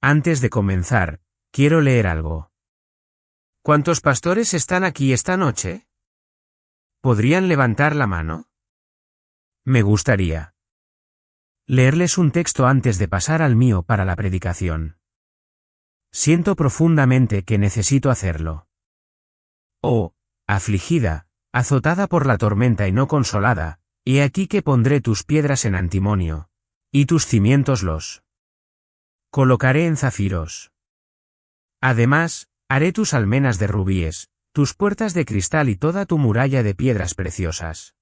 Antes de comenzar, quiero leer algo. ¿Cuántos pastores están aquí esta noche? ¿Podrían levantar la mano? Me gustaría leerles un texto antes de pasar al mío para la predicación. Siento profundamente que necesito hacerlo. Oh, afligida, azotada por la tormenta y no consolada, he aquí que pondré tus piedras en antimonio, y tus cimientos los colocaré en zafiros. Además, haré tus almenas de rubíes, tus puertas de cristal y toda tu muralla de piedras preciosas.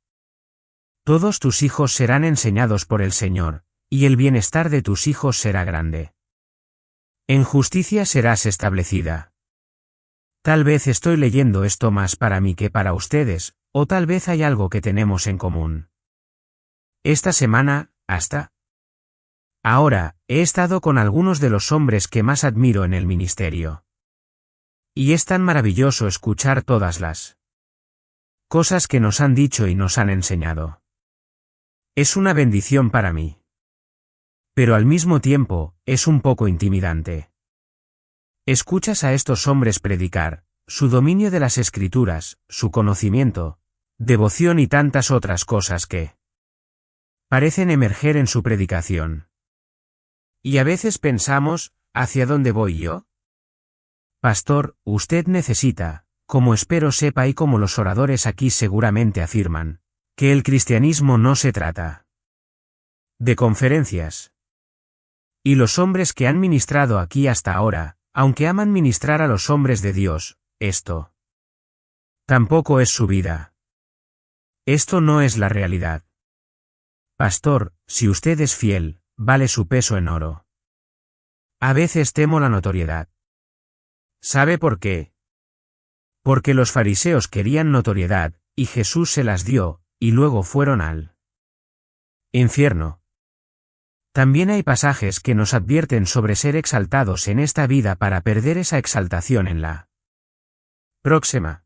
Todos tus hijos serán enseñados por el Señor, y el bienestar de tus hijos será grande. En justicia serás establecida. Tal vez estoy leyendo esto más para mí que para ustedes, o tal vez hay algo que tenemos en común. Esta semana, hasta ahora, he estado con algunos de los hombres que más admiro en el ministerio. Y es tan maravilloso escuchar todas las cosas que nos han dicho y nos han enseñado. Es una bendición para mí. Pero al mismo tiempo, es un poco intimidante. Escuchas a estos hombres predicar, su dominio de las Escrituras, su conocimiento, devoción y tantas otras cosas que parecen emerger en su predicación. Y a veces pensamos, ¿hacia dónde voy yo? Pastor, usted necesita, como espero sepa y como los oradores aquí seguramente afirman, que el cristianismo no se trata de conferencias. Y los hombres que han ministrado aquí hasta ahora, aunque aman ministrar a los hombres de Dios, esto tampoco es su vida. Esto no es la realidad. Pastor, si usted es fiel, vale su peso en oro. A veces temo la notoriedad. ¿Sabe por qué? Porque los fariseos querían notoriedad, y Jesús se las dio, y luego fueron al infierno. También hay pasajes que nos advierten sobre ser exaltados en esta vida para perder esa exaltación en la próxima.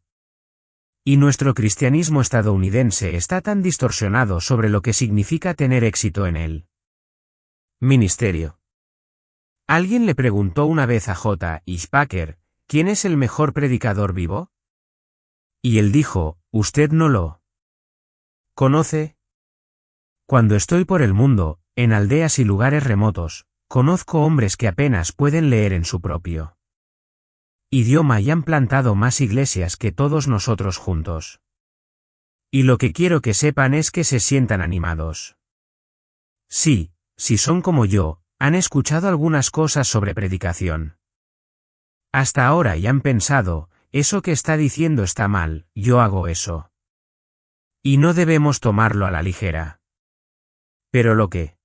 Y nuestro cristianismo estadounidense está tan distorsionado sobre lo que significa tener éxito en el ministerio. Alguien le preguntó una vez a J. H. Packer, ¿quién es el mejor predicador vivo? Y él dijo, ¿usted no lo conoce? Cuando estoy por el mundo, en aldeas y lugares remotos, conozco hombres que apenas pueden leer en su propio idioma y han plantado más iglesias que todos nosotros juntos. Y lo que quiero que sepan es que se sientan animados. Sí, si son como yo, han escuchado algunas cosas sobre predicación hasta ahora y han pensado, eso que está diciendo está mal, yo hago eso. Y no debemos tomarlo a la ligera. Pero lo que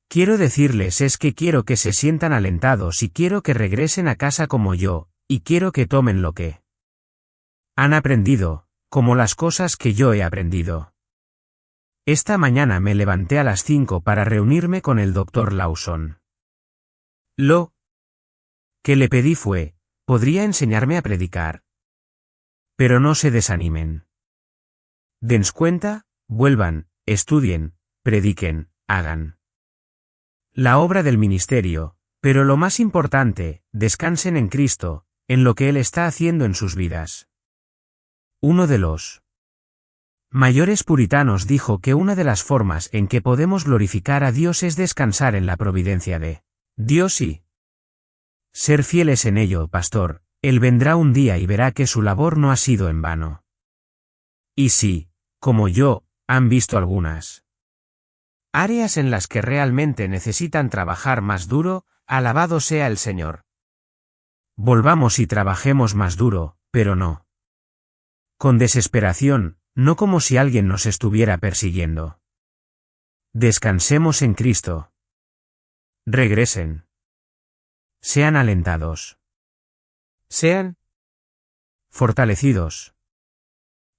quiero decirles es que quiero que se sientan alentados y quiero que regresen a casa como yo, y quiero que tomen lo que han aprendido, como las cosas que yo he aprendido. Esta mañana me levanté a las 5 para reunirme con el Dr. Lawson. Lo que le pedí fue, ¿podría enseñarme a predicar? Pero no se desanimen. Dense cuenta, vuelvan, estudien, prediquen, hagan la obra del ministerio, pero lo más importante, descansen en Cristo, en lo que Él está haciendo en sus vidas. Uno de los mayores puritanos dijo que una de las formas en que podemos glorificar a Dios es descansar en la providencia de Dios y ser fieles en ello, pastor. Él vendrá un día y verá que su labor no ha sido en vano. Y si, como yo, han visto algunas áreas en las que realmente necesitan trabajar más duro, alabado sea el Señor. Volvamos y trabajemos más duro, pero no con desesperación, no como si alguien nos estuviera persiguiendo. Descansemos en Cristo. Regresen. Sean alentados. Sean fortalecidos.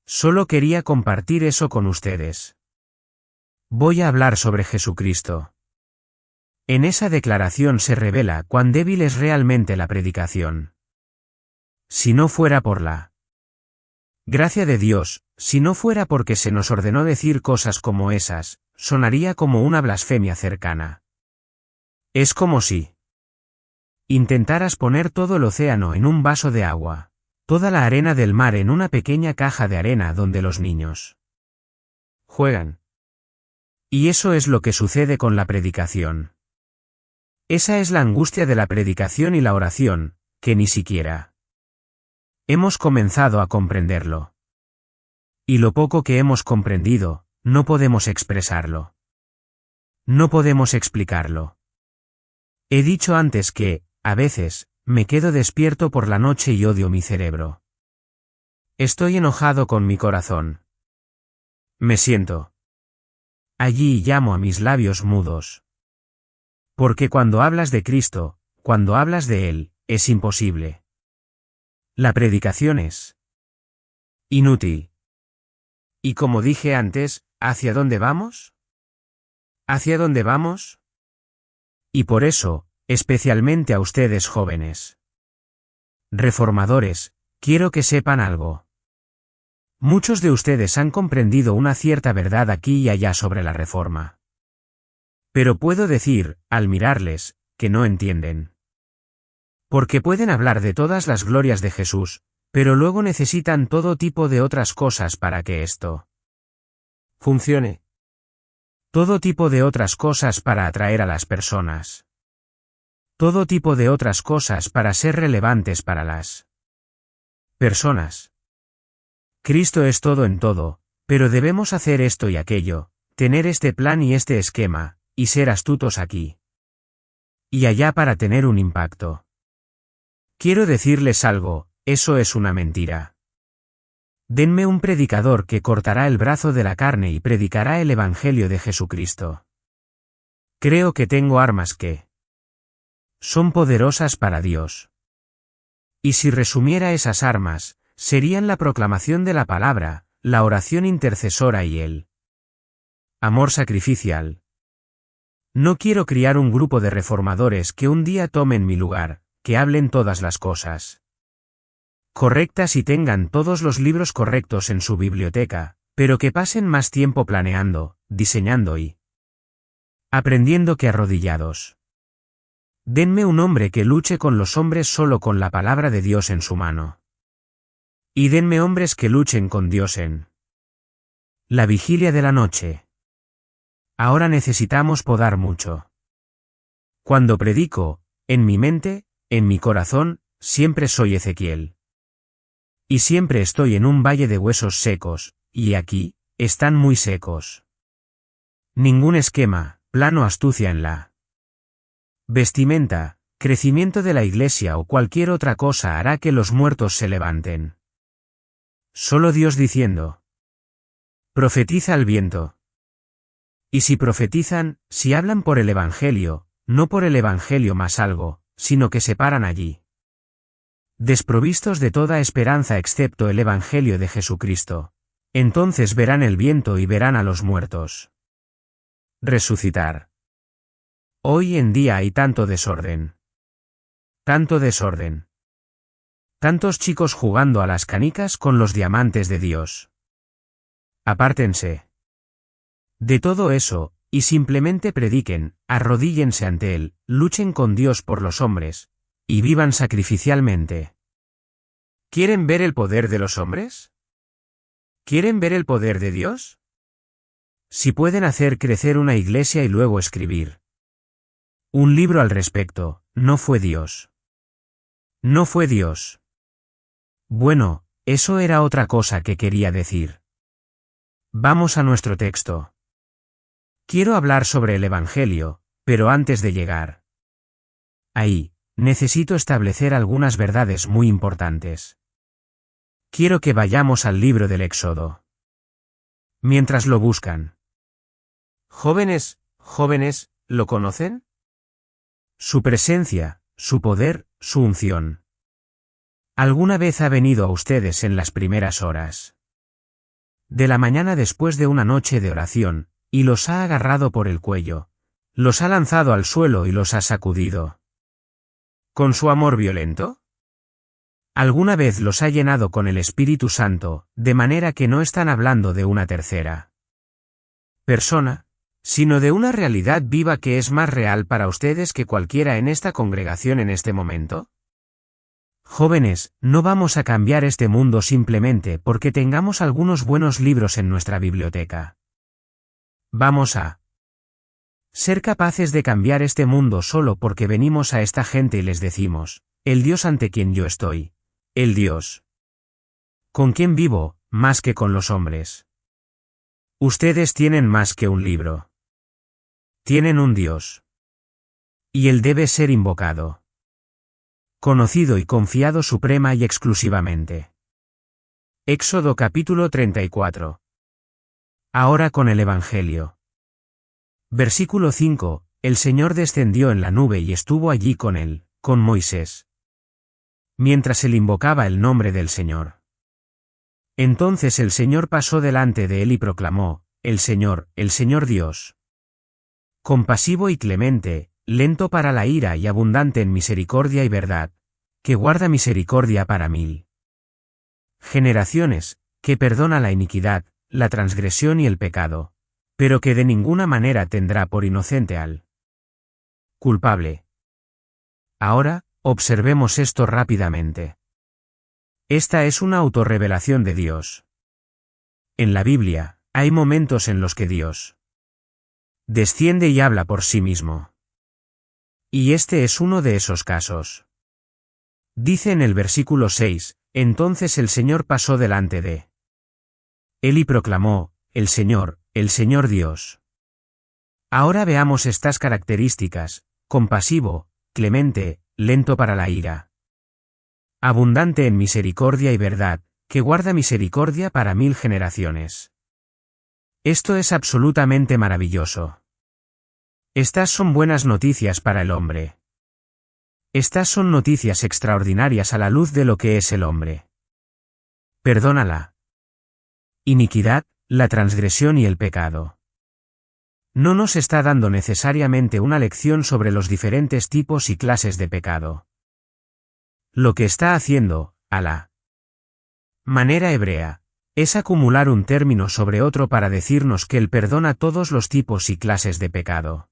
Solo quería compartir eso con ustedes. Voy a hablar sobre Jesucristo. En esa declaración se revela cuán débil es realmente la predicación. Si no fuera por la gracia de Dios, si no fuera porque se nos ordenó decir cosas como esas, sonaría como una blasfemia cercana. Es como si intentaras poner todo el océano en un vaso de agua, toda la arena del mar en una pequeña caja de arena donde los niños juegan. Y eso es lo que sucede con la predicación. Esa es la angustia de la predicación y la oración, que ni siquiera hemos comenzado a comprenderlo. Y lo poco que hemos comprendido, no podemos expresarlo. No podemos explicarlo. He dicho antes que, a veces, me quedo despierto por la noche y odio mi cerebro. Estoy enojado con mi corazón. Me siento allí y llamo a mis labios mudos. Porque cuando hablas de Cristo, cuando hablas de Él, es imposible. La predicación es inútil. Y como dije antes, ¿hacia dónde vamos? ¿Hacia dónde vamos? Y por eso, especialmente a ustedes jóvenes reformadores, quiero que sepan algo. Muchos de ustedes han comprendido una cierta verdad aquí y allá sobre la reforma. Pero puedo decir, al mirarles, que no entienden. Porque pueden hablar de todas las glorias de Jesús, pero luego necesitan todo tipo de otras cosas para que esto funcione. Todo tipo de otras cosas para atraer a las personas. Todo tipo de otras cosas para ser relevantes para las personas. Cristo es todo en todo, pero debemos hacer esto y aquello, tener este plan y este esquema, y ser astutos aquí y allá para tener un impacto. Quiero decirles algo, eso es una mentira. Denme un predicador que cortará el brazo de la carne y predicará el Evangelio de Jesucristo. Creo que tengo armas que son poderosas para Dios. Y si resumiera esas armas, serían la proclamación de la palabra, la oración intercesora y el amor sacrificial. No quiero criar un grupo de reformadores que un día tomen mi lugar, que hablen todas las cosas correctas y tengan todos los libros correctos en su biblioteca, pero que pasen más tiempo planeando, diseñando y aprendiendo que arrodillados. Denme un hombre que luche con los hombres solo con la palabra de Dios en su mano. Y denme hombres que luchen con Dios en la vigilia de la noche. Ahora necesitamos podar mucho. Cuando predico, en mi mente, en mi corazón, siempre soy Ezequiel. Y siempre estoy en un valle de huesos secos, y aquí, están muy secos. Ningún esquema, plano astucia en la vestimenta, crecimiento de la iglesia o cualquier otra cosa hará que los muertos se levanten. Solo Dios diciendo. Profetiza al viento. Y si profetizan, si hablan por el Evangelio, no por el Evangelio más algo, sino que se paran allí. Desprovistos de toda esperanza excepto el Evangelio de Jesucristo. Entonces verán el viento y verán a los muertos resucitar. Hoy en día hay tanto desorden. Tanto desorden. Tantos chicos jugando a las canicas con los diamantes de Dios. Apártense de todo eso, y simplemente prediquen, arrodíllense ante Él, luchen con Dios por los hombres, y vivan sacrificialmente. ¿Quieren ver el poder de los hombres? ¿Quieren ver el poder de Dios? Si pueden hacer crecer una iglesia y luego escribir un libro al respecto, no fue Dios. No fue Dios. Bueno, eso era otra cosa que quería decir. Vamos a nuestro texto. Quiero hablar sobre el Evangelio, pero antes de llegar ahí, necesito establecer algunas verdades muy importantes. Quiero que vayamos al libro del Éxodo. Mientras lo buscan. Jóvenes, ¿lo conocen? Su presencia, su poder, su unción. ¿Alguna vez ha venido a ustedes en las primeras horas de la mañana después de una noche de oración, y los ha agarrado por el cuello, los ha lanzado al suelo y los ha sacudido con su amor violento? ¿Alguna vez los ha llenado con el Espíritu Santo, de manera que no están hablando de una tercera persona, sino de una realidad viva que es más real para ustedes que cualquiera en esta congregación en este momento? Jóvenes, no vamos a cambiar este mundo simplemente porque tengamos algunos buenos libros en nuestra biblioteca. Vamos a ser capaces de cambiar este mundo solo porque venimos a esta gente y les decimos, el Dios ante quien yo estoy, el Dios con quien vivo, más que con los hombres. Ustedes tienen más que un libro. Tienen un Dios. Y Él debe ser invocado, conocido y confiado suprema y exclusivamente. Éxodo capítulo 34. Ahora con el Evangelio. Versículo 5, el Señor descendió en la nube y estuvo allí con él, con Moisés, mientras él invocaba el nombre del Señor. Entonces el Señor pasó delante de él y proclamó, el Señor Dios, compasivo y clemente, lento para la ira y abundante en misericordia y verdad, que guarda misericordia para 1000 generaciones, que perdona la iniquidad, la transgresión y el pecado, pero que de ninguna manera tendrá por inocente al culpable. Ahora, observemos esto rápidamente. Esta es una autorrevelación de Dios. En la Biblia, hay momentos en los que Dios desciende y habla por sí mismo. Y este es uno de esos casos. Dice en el versículo 6, entonces el Señor pasó delante de él y proclamó, el Señor Dios. Ahora veamos estas características, compasivo, clemente, lento para la ira, abundante en misericordia y verdad, que guarda misericordia para 1000 generaciones. Esto es absolutamente maravilloso. Estas son buenas noticias para el hombre. Estas son noticias extraordinarias a la luz de lo que es el hombre. Perdona la iniquidad, la transgresión y el pecado. No nos está dando necesariamente una lección sobre los diferentes tipos y clases de pecado. Lo que está haciendo, a la manera hebrea, es acumular un término sobre otro para decirnos que Él perdona todos los tipos y clases de pecado.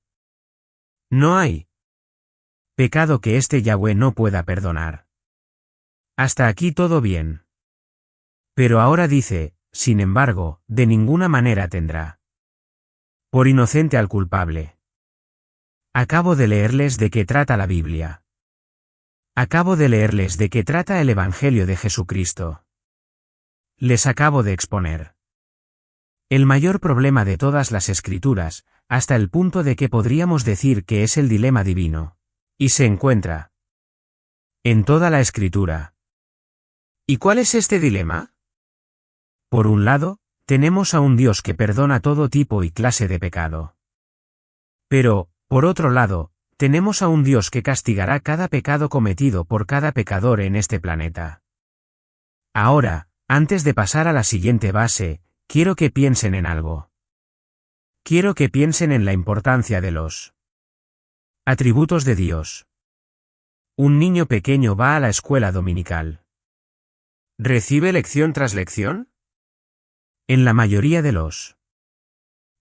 No hay pecado que este Yahweh no pueda perdonar. Hasta aquí todo bien. Pero ahora dice, sin embargo, de ninguna manera tendrá por inocente al culpable. Acabo de leerles de qué trata la Biblia. Acabo de leerles de qué trata el Evangelio de Jesucristo. Les acabo de exponer el mayor problema de todas las Escrituras, hasta el punto de que podríamos decir que es el dilema divino. Y se encuentra en toda la Escritura. ¿Y cuál es este dilema? Por un lado, tenemos a un Dios que perdona todo tipo y clase de pecado. Pero, por otro lado, tenemos a un Dios que castigará cada pecado cometido por cada pecador en este planeta. Ahora, antes de pasar a la siguiente base, quiero que piensen en algo. Quiero que piensen en la importancia de los atributos de Dios. Un niño pequeño va a la escuela dominical. ¿Recibe lección tras lección? En la mayoría de los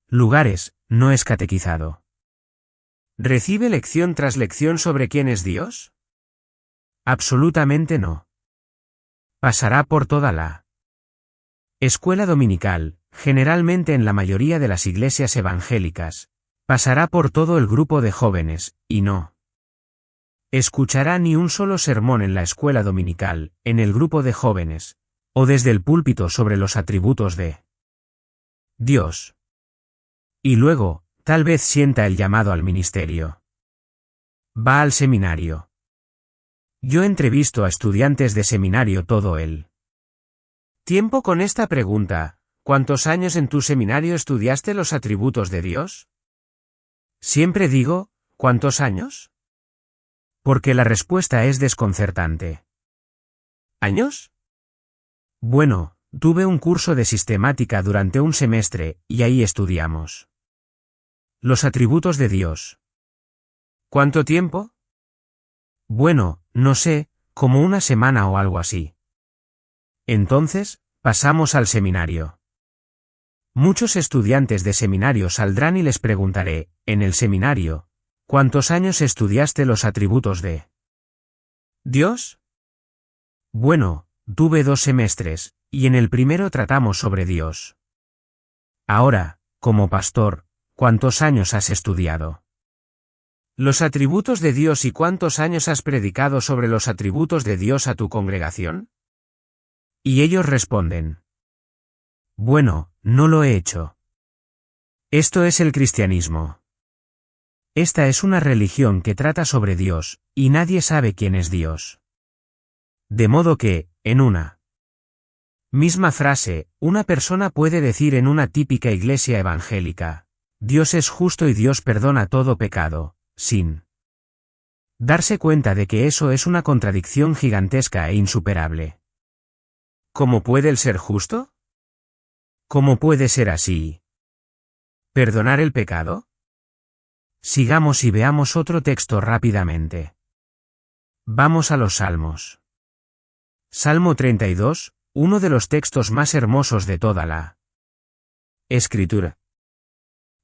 lugares, no es catequizado. ¿Recibe lección tras lección sobre quién es Dios? Absolutamente no. Pasará por toda la escuela dominical, generalmente en la mayoría de las iglesias evangélicas. Pasará por todo el grupo de jóvenes, y no escuchará ni un solo sermón en la escuela dominical, en el grupo de jóvenes, o desde el púlpito sobre los atributos de Dios. Y luego, tal vez sienta el llamado al ministerio. Va al seminario. Yo entrevisto a estudiantes de seminario todo el tiempo con esta pregunta, ¿cuántos años en tu seminario estudiaste los atributos de Dios? Siempre digo, ¿cuántos años? Porque la respuesta es desconcertante. ¿Años? Bueno, tuve un curso de sistemática durante un semestre, y ahí estudiamos los atributos de Dios. ¿Cuánto tiempo? Bueno, no sé, como una semana o algo así. Entonces, pasamos al seminario. Muchos estudiantes de seminario saldrán y les preguntaré, en el seminario, ¿cuántos años estudiaste los atributos de Dios? Bueno, tuve 2 semestres, y en el primero tratamos sobre Dios. Ahora, como pastor, ¿cuántos años has estudiado los atributos de Dios y cuántos años has predicado sobre los atributos de Dios a tu congregación? Y ellos responden: bueno, no lo he hecho. Esto es el cristianismo. Esta es una religión que trata sobre Dios, y nadie sabe quién es Dios. De modo que, en una misma frase, una persona puede decir en una típica iglesia evangélica: Dios es justo y Dios perdona todo pecado, sin darse cuenta de que eso es una contradicción gigantesca e insuperable. ¿Cómo puede Él ser justo? ¿Cómo puede ser así? ¿Perdonar el pecado? Sigamos y veamos otro texto rápidamente. Vamos a los Salmos. Salmo 32, uno de los textos más hermosos de toda la Escritura.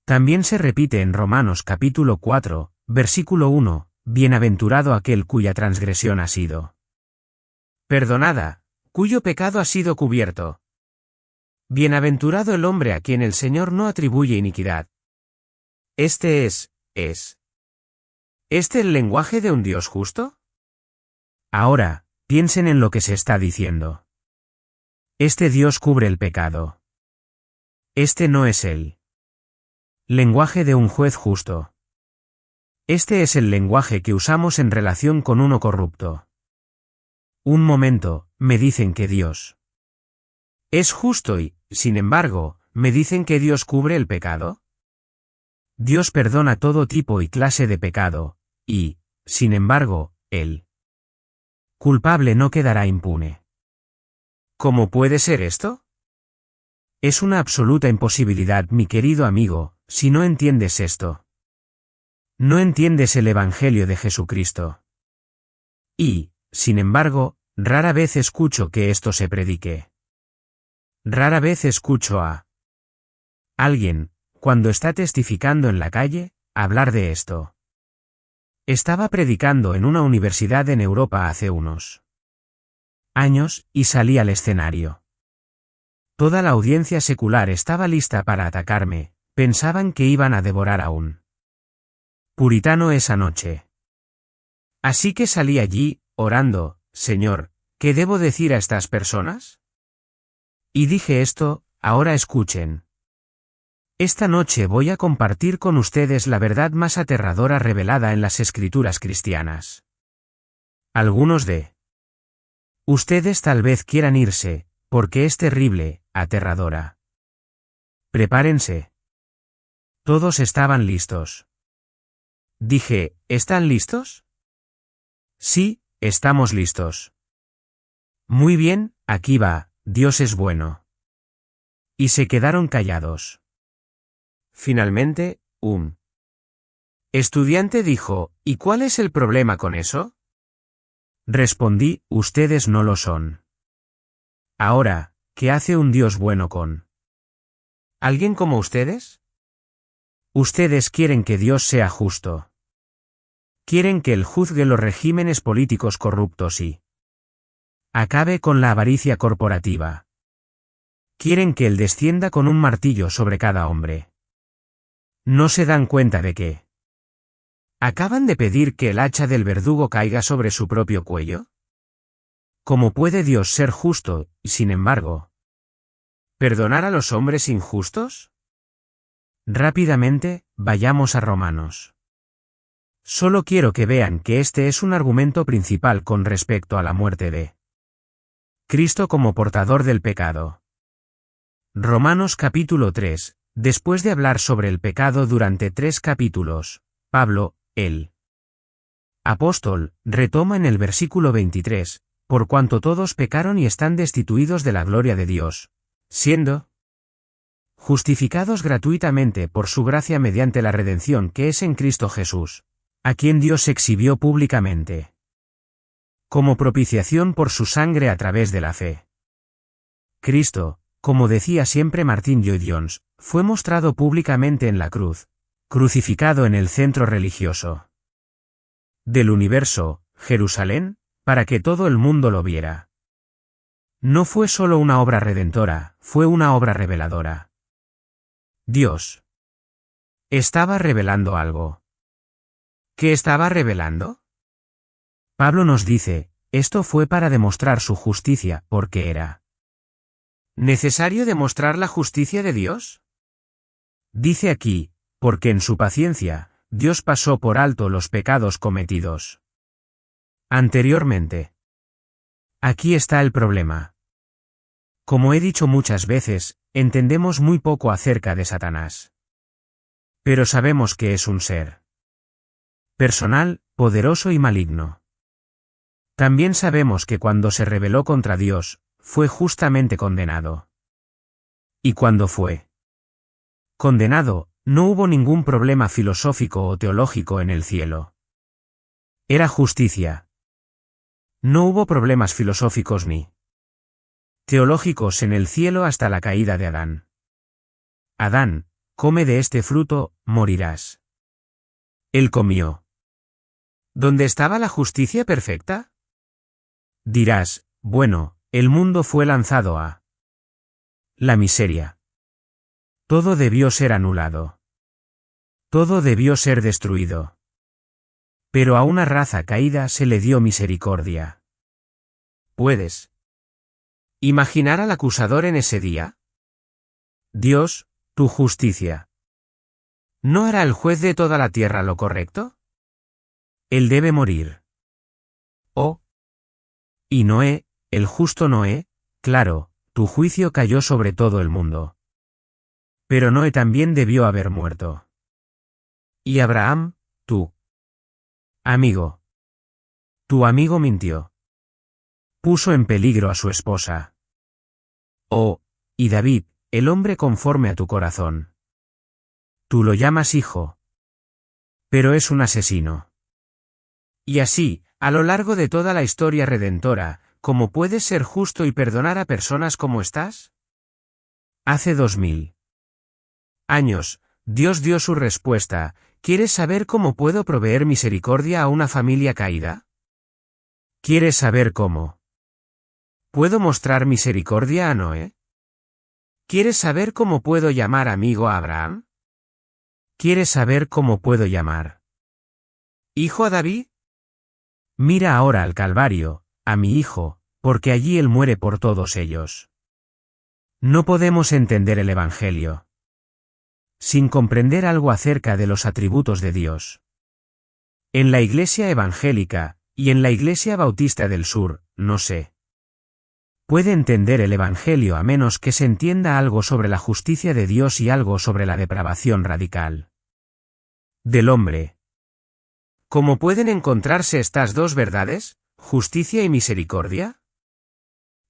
También se repite en Romanos capítulo 4, versículo 1, bienaventurado aquel cuya transgresión ha sido perdonada, cuyo pecado ha sido cubierto. Bienaventurado el hombre a quien el Señor no atribuye iniquidad. ¿Este es el lenguaje de un Dios justo? Ahora, piensen en lo que se está diciendo. Este Dios cubre el pecado. Este no es el lenguaje de un juez justo. Este es el lenguaje que usamos en relación con uno corrupto. Un momento, me dicen que Dios es justo y, sin embargo, me dicen que Dios cubre el pecado. Dios perdona todo tipo y clase de pecado, y, sin embargo, el culpable no quedará impune. ¿Cómo puede ser esto? Es una absoluta imposibilidad, mi querido amigo, si no entiendes esto. No entiendes el Evangelio de Jesucristo. Y, sin embargo, rara vez escucho que esto se predique. Rara vez escucho a alguien, cuando está testificando en la calle, hablar de esto. Estaba predicando en una universidad en Europa hace unos años, y salí al escenario. Toda la audiencia secular estaba lista para atacarme, pensaban que iban a devorar a un puritano esa noche. Así que salí allí, orando: Señor, ¿qué debo decir a estas personas? Y dije esto: ahora escuchen. Esta noche voy a compartir con ustedes la verdad más aterradora revelada en las Escrituras cristianas. Algunos de ustedes tal vez quieran irse, porque es terrible, aterradora. Prepárense. Todos estaban listos. Dije: ¿están listos? Sí, estamos listos. Muy bien, aquí va, Dios es bueno. Y se quedaron callados. Finalmente, un estudiante dijo: ¿y cuál es el problema con eso? Respondí: ustedes no lo son. Ahora, ¿qué hace un Dios bueno con alguien como ustedes? Ustedes quieren que Dios sea justo. Quieren que Él juzgue los regímenes políticos corruptos y acabe con la avaricia corporativa. Quieren que Él descienda con un martillo sobre cada hombre. ¿No se dan cuenta de que acaban de pedir que el hacha del verdugo caiga sobre su propio cuello? ¿Cómo puede Dios ser justo, y sin embargo perdonar a los hombres injustos? Rápidamente, vayamos a Romanos. Solo quiero que vean que este es un argumento principal con respecto a la muerte de Cristo como portador del pecado. Romanos capítulo 3, después de hablar sobre el pecado durante 3 capítulos, Pablo, el apóstol, retoma en el versículo 23, por cuanto todos pecaron y están destituidos de la gloria de Dios, siendo justificados gratuitamente por su gracia mediante la redención que es en Cristo Jesús, a quien Dios exhibió públicamente como propiciación por su sangre a través de la fe. Cristo, como decía siempre Martyn Lloyd-Jones, fue mostrado públicamente en la cruz, crucificado en el centro religioso del universo, Jerusalén, para que todo el mundo lo viera. No fue solo una obra redentora, fue una obra reveladora. Dios estaba revelando algo. ¿Qué estaba revelando? Pablo nos dice, esto fue para demostrar su justicia, porque era ¿necesario demostrar la justicia de Dios? Dice aquí, porque en su paciencia, Dios pasó por alto los pecados cometidos anteriormente. Aquí está el problema. Como he dicho muchas veces, entendemos muy poco acerca de Satanás. Pero sabemos que es un ser personal, poderoso y maligno. También sabemos que cuando se rebeló contra Dios, fue justamente condenado. Y cuando fue condenado, no hubo ningún problema filosófico o teológico en el cielo. Era justicia. No hubo problemas filosóficos ni teológicos en el cielo hasta la caída de Adán. Adán, come de este fruto, morirás. Él comió. ¿Dónde estaba la justicia perfecta? Dirás, bueno, el mundo fue lanzado a la miseria. Todo debió ser anulado. Todo debió ser destruido. Pero a una raza caída se le dio misericordia. ¿Puedes imaginar al acusador en ese día? Dios, tu justicia. ¿No hará el juez de toda la tierra lo correcto? Él debe morir. Oh. Y Noé, el justo Noé, claro, tu juicio cayó sobre todo el mundo. Pero Noé también debió haber muerto. Y Abraham, tú amigo. Tu amigo mintió. Puso en peligro a su esposa. Oh, y David, el hombre conforme a tu corazón. Tú lo llamas hijo. Pero es un asesino. Y así, a lo largo de toda la historia redentora, ¿cómo puedes ser justo y perdonar a personas como estás? Hace 2000 años, Dios dio su respuesta. ¿Quieres saber cómo puedo proveer misericordia a una familia caída? ¿Quieres saber cómo puedo mostrar misericordia a Noé? ¿Quieres saber cómo puedo llamar amigo a Abraham? ¿Quieres saber cómo puedo llamar hijo a David? Mira ahora al Calvario, a mi hijo, porque allí él muere por todos ellos. No podemos entender el Evangelio sin comprender algo acerca de los atributos de Dios. En la Iglesia evangélica, y en la Iglesia Bautista del Sur, no se puede entender el Evangelio a menos que se entienda algo sobre la justicia de Dios y algo sobre la depravación radical del hombre. ¿Cómo pueden encontrarse estas dos verdades, justicia y misericordia?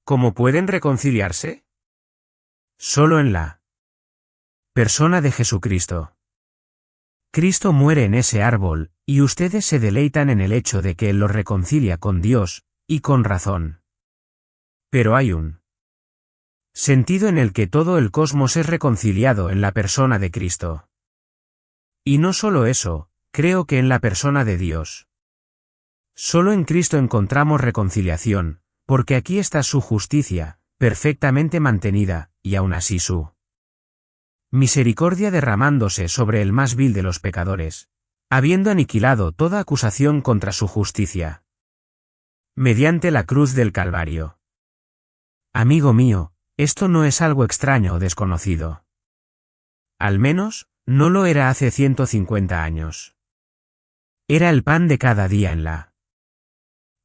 ¿Cómo pueden reconciliarse? Solo en la persona de Jesucristo. Cristo muere en ese árbol, y ustedes se deleitan en el hecho de que Él los reconcilia con Dios, y con razón. Pero hay un sentido en el que todo el cosmos es reconciliado en la persona de Cristo. Y no solo eso, creo que en la persona de Dios. Solo en Cristo encontramos reconciliación, porque aquí está su justicia, perfectamente mantenida, y aún así su misericordia derramándose sobre el más vil de los pecadores, habiendo aniquilado toda acusación contra su justicia. Mediante la cruz del Calvario. Amigo mío, esto no es algo extraño o desconocido. Al menos, no lo era hace 150 años. Era el pan de cada día en la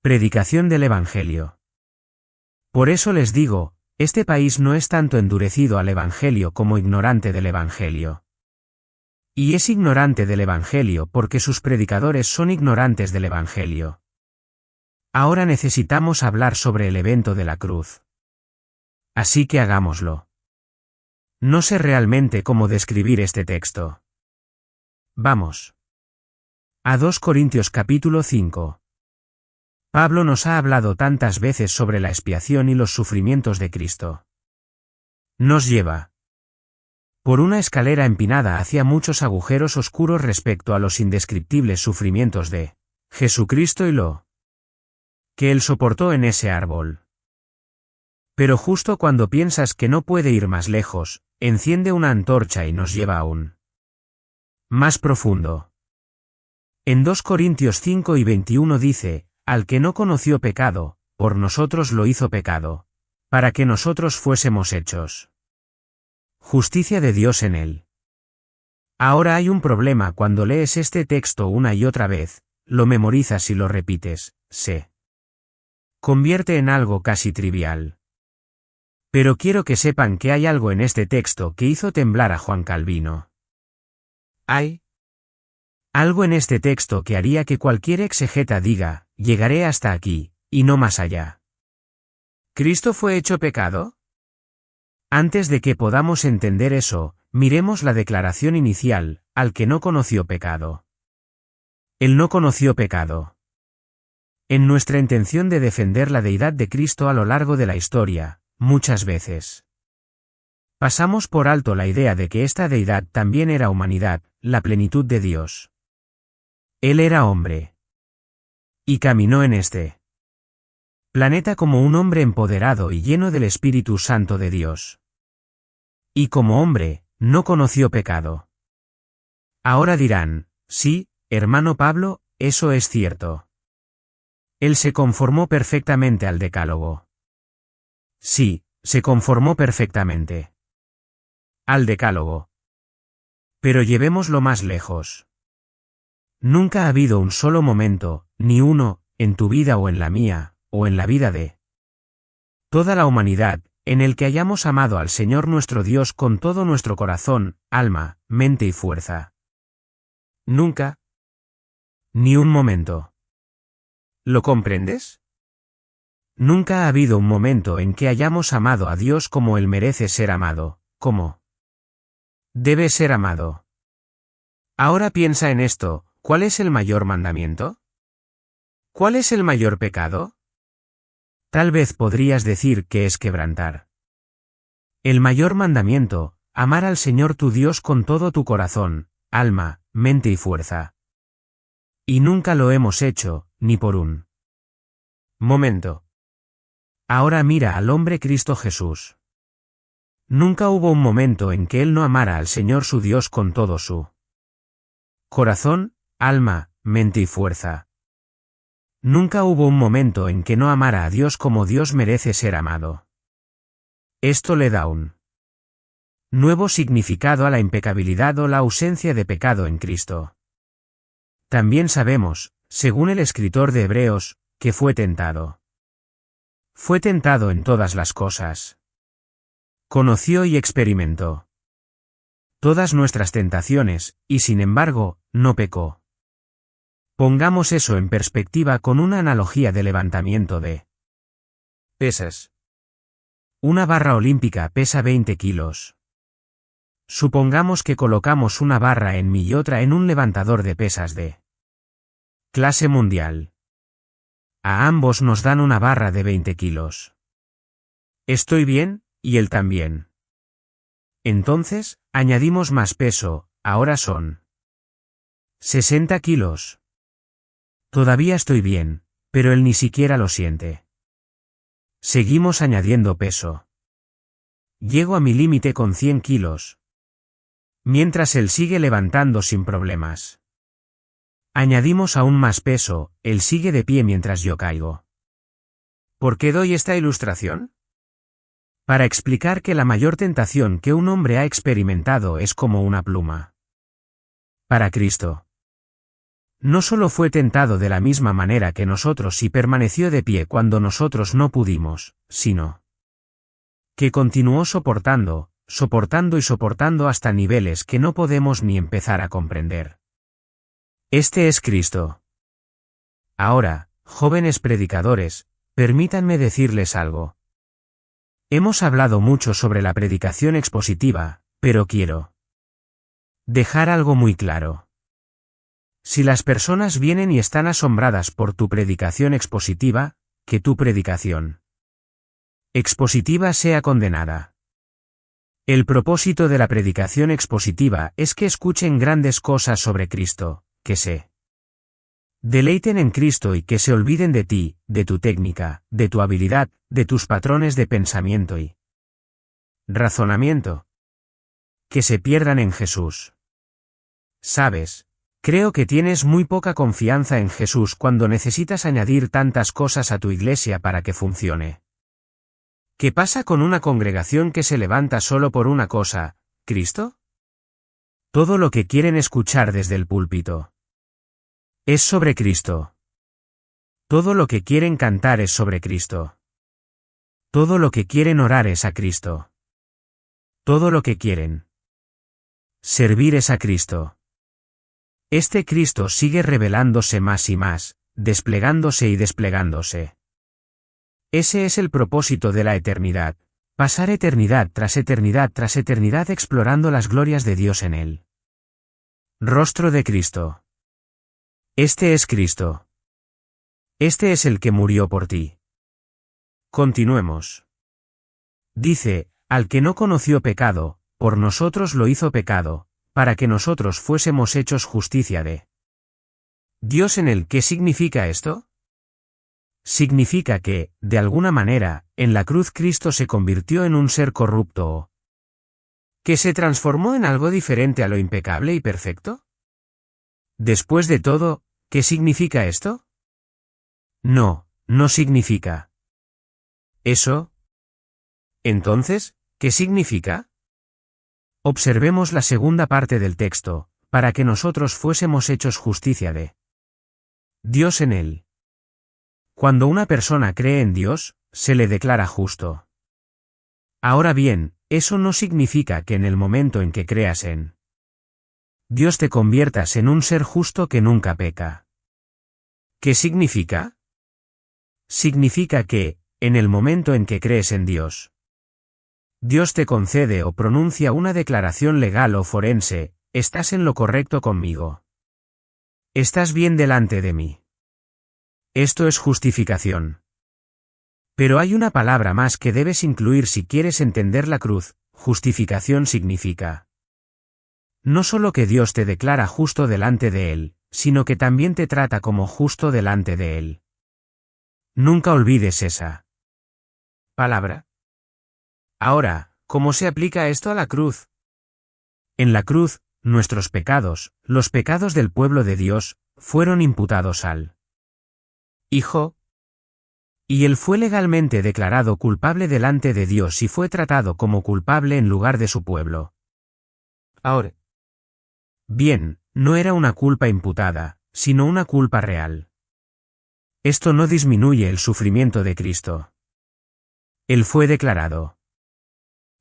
predicación del Evangelio. Por eso les digo, este país no es tanto endurecido al Evangelio como ignorante del Evangelio. Y es ignorante del Evangelio porque sus predicadores son ignorantes del Evangelio. Ahora necesitamos hablar sobre el evento de la cruz. Así que hagámoslo. No sé realmente cómo describir este texto. Vamos. A 2 Corintios capítulo 5. Pablo nos ha hablado tantas veces sobre la expiación y los sufrimientos de Cristo. Nos lleva por una escalera empinada hacia muchos agujeros oscuros respecto a los indescriptibles sufrimientos de Jesucristo y lo que él soportó en ese árbol. Pero justo cuando piensas que no puede ir más lejos, enciende una antorcha y nos lleva aún más profundo. En 2 Corintios 5 y 21 dice, al que no conoció pecado, por nosotros lo hizo pecado, para que nosotros fuésemos hechos justicia de Dios en él. Ahora hay un problema cuando lees este texto una y otra vez, lo memorizas y lo repites, se convierte en algo casi trivial. Pero quiero que sepan que hay algo en este texto que hizo temblar a Juan Calvino. Hay algo en este texto que haría que cualquier exegeta diga, llegaré hasta aquí, y no más allá. ¿Cristo fue hecho pecado? Antes de que podamos entender eso, miremos la declaración inicial, al que no conoció pecado. Él no conoció pecado. En nuestra intención de defender la deidad de Cristo a lo largo de la historia, muchas veces pasamos por alto la idea de que esta deidad también era humanidad, la plenitud de Dios. Él era hombre. Y caminó en este planeta como un hombre empoderado y lleno del Espíritu Santo de Dios. Y como hombre, no conoció pecado. Ahora dirán, sí, hermano Pablo, eso es cierto. Él se conformó perfectamente al Decálogo. Sí, se conformó perfectamente al Decálogo. Pero llevémoslo más lejos. Nunca ha habido un solo momento, ni uno, en tu vida o en la mía, o en la vida de toda la humanidad, en el que hayamos amado al Señor nuestro Dios con todo nuestro corazón, alma, mente y fuerza. Nunca. Ni un momento. ¿Lo comprendes? Nunca ha habido un momento en que hayamos amado a Dios como Él merece ser amado, como debe ser amado. Ahora piensa en esto, ¿cuál es el mayor mandamiento? ¿Cuál es el mayor pecado? Tal vez podrías decir que es quebrantar el mayor mandamiento, amar al Señor tu Dios con todo tu corazón, alma, mente y fuerza. Y nunca lo hemos hecho, ni por un momento. Ahora mira al hombre Cristo Jesús. Nunca hubo un momento en que él no amara al Señor su Dios con todo su corazón, alma, mente y fuerza. Nunca hubo un momento en que no amara a Dios como Dios merece ser amado. Esto le da un nuevo significado a la impecabilidad o la ausencia de pecado en Cristo. También sabemos, según el escritor de Hebreos, que fue tentado. Fue tentado en todas las cosas. Conoció y experimentó todas nuestras tentaciones, y sin embargo, no pecó. Pongamos eso en perspectiva con una analogía de levantamiento de pesas. Una barra olímpica pesa 20 kilos. Supongamos que colocamos una barra en mí y otra en un levantador de pesas de clase mundial. A ambos nos dan una barra de 20 kilos. Estoy bien, y él también. Entonces, añadimos más peso, ahora son 60 kilos. Todavía estoy bien, pero él ni siquiera lo siente. Seguimos añadiendo peso. Llego a mi límite con 100 kilos. Mientras él sigue levantando sin problemas. Añadimos aún más peso, él sigue de pie mientras yo caigo. ¿Por qué doy esta ilustración? Para explicar que la mayor tentación que un hombre ha experimentado es como una pluma. Para Cristo. No solo fue tentado de la misma manera que nosotros y permaneció de pie cuando nosotros no pudimos, sino que continuó soportando, soportando y soportando hasta niveles que no podemos ni empezar a comprender. Este es Cristo. Ahora, jóvenes predicadores, permítanme decirles algo. Hemos hablado mucho sobre la predicación expositiva, pero quiero dejar algo muy claro. Si las personas vienen y están asombradas por tu predicación expositiva, que tu predicación expositiva sea condenada. El propósito de la predicación expositiva es que escuchen grandes cosas sobre Cristo, que se deleiten en Cristo y que se olviden de ti, de tu técnica, de tu habilidad, de tus patrones de pensamiento y razonamiento. Que se pierdan en Jesús. Sabes, creo que tienes muy poca confianza en Jesús cuando necesitas añadir tantas cosas a tu iglesia para que funcione. ¿Qué pasa con una congregación que se levanta solo por una cosa, Cristo? Todo lo que quieren escuchar desde el púlpito es sobre Cristo. Todo lo que quieren cantar es sobre Cristo. Todo lo que quieren orar es a Cristo. Todo lo que quieren servir es a Cristo. Este Cristo sigue revelándose más y más, desplegándose y desplegándose. Ese es el propósito de la eternidad, pasar eternidad tras eternidad explorando las glorias de Dios en él. Rostro de Cristo. Este es Cristo. Este es el que murió por ti. Continuemos. Dice, al que no conoció pecado, por nosotros lo hizo pecado, para que nosotros fuésemos hechos justicia de Dios en él. ¿Qué significa esto? Significa que, de alguna manera, en la cruz Cristo se convirtió en un ser corrupto o que se transformó en algo diferente a lo impecable y perfecto. Después de todo, ¿qué significa esto? No, no significa eso. Entonces, ¿qué significa? Observemos la segunda parte del texto, para que nosotros fuésemos hechos justicia de Dios en él. Cuando una persona cree en Dios, se le declara justo. Ahora bien, eso no significa que en el momento en que creas en Dios te conviertas en un ser justo que nunca peca. ¿Qué significa? Significa que, en el momento en que crees en Dios, Dios te concede o pronuncia una declaración legal o forense, estás en lo correcto conmigo. Estás bien delante de mí. Esto es justificación. Pero hay una palabra más que debes incluir si quieres entender la cruz. Justificación significa no solo que Dios te declara justo delante de Él, sino que también te trata como justo delante de Él. Nunca olvides esa palabra. Ahora, ¿cómo se aplica esto a la cruz? En la cruz, nuestros pecados, los pecados del pueblo de Dios, fueron imputados al Hijo, y él fue legalmente declarado culpable delante de Dios y fue tratado como culpable en lugar de su pueblo. Ahora bien, no era una culpa imputada, sino una culpa real. Esto no disminuye el sufrimiento de Cristo. Él fue declarado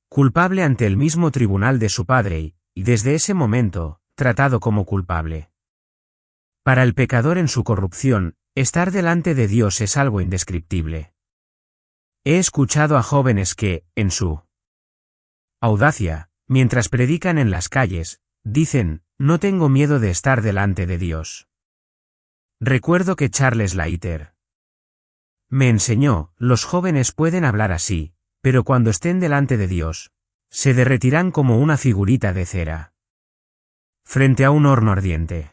culpable ante el mismo tribunal de su Padre y, desde ese momento, tratado como culpable. Para el pecador en su corrupción, estar delante de Dios es algo indescriptible. He escuchado a jóvenes que, en su audacia, mientras predican en las calles, dicen, no tengo miedo de estar delante de Dios. Recuerdo que Charles Leiter me enseñó, los jóvenes pueden hablar así, pero cuando estén delante de Dios, se derretirán como una figurita de cera frente a un horno ardiente.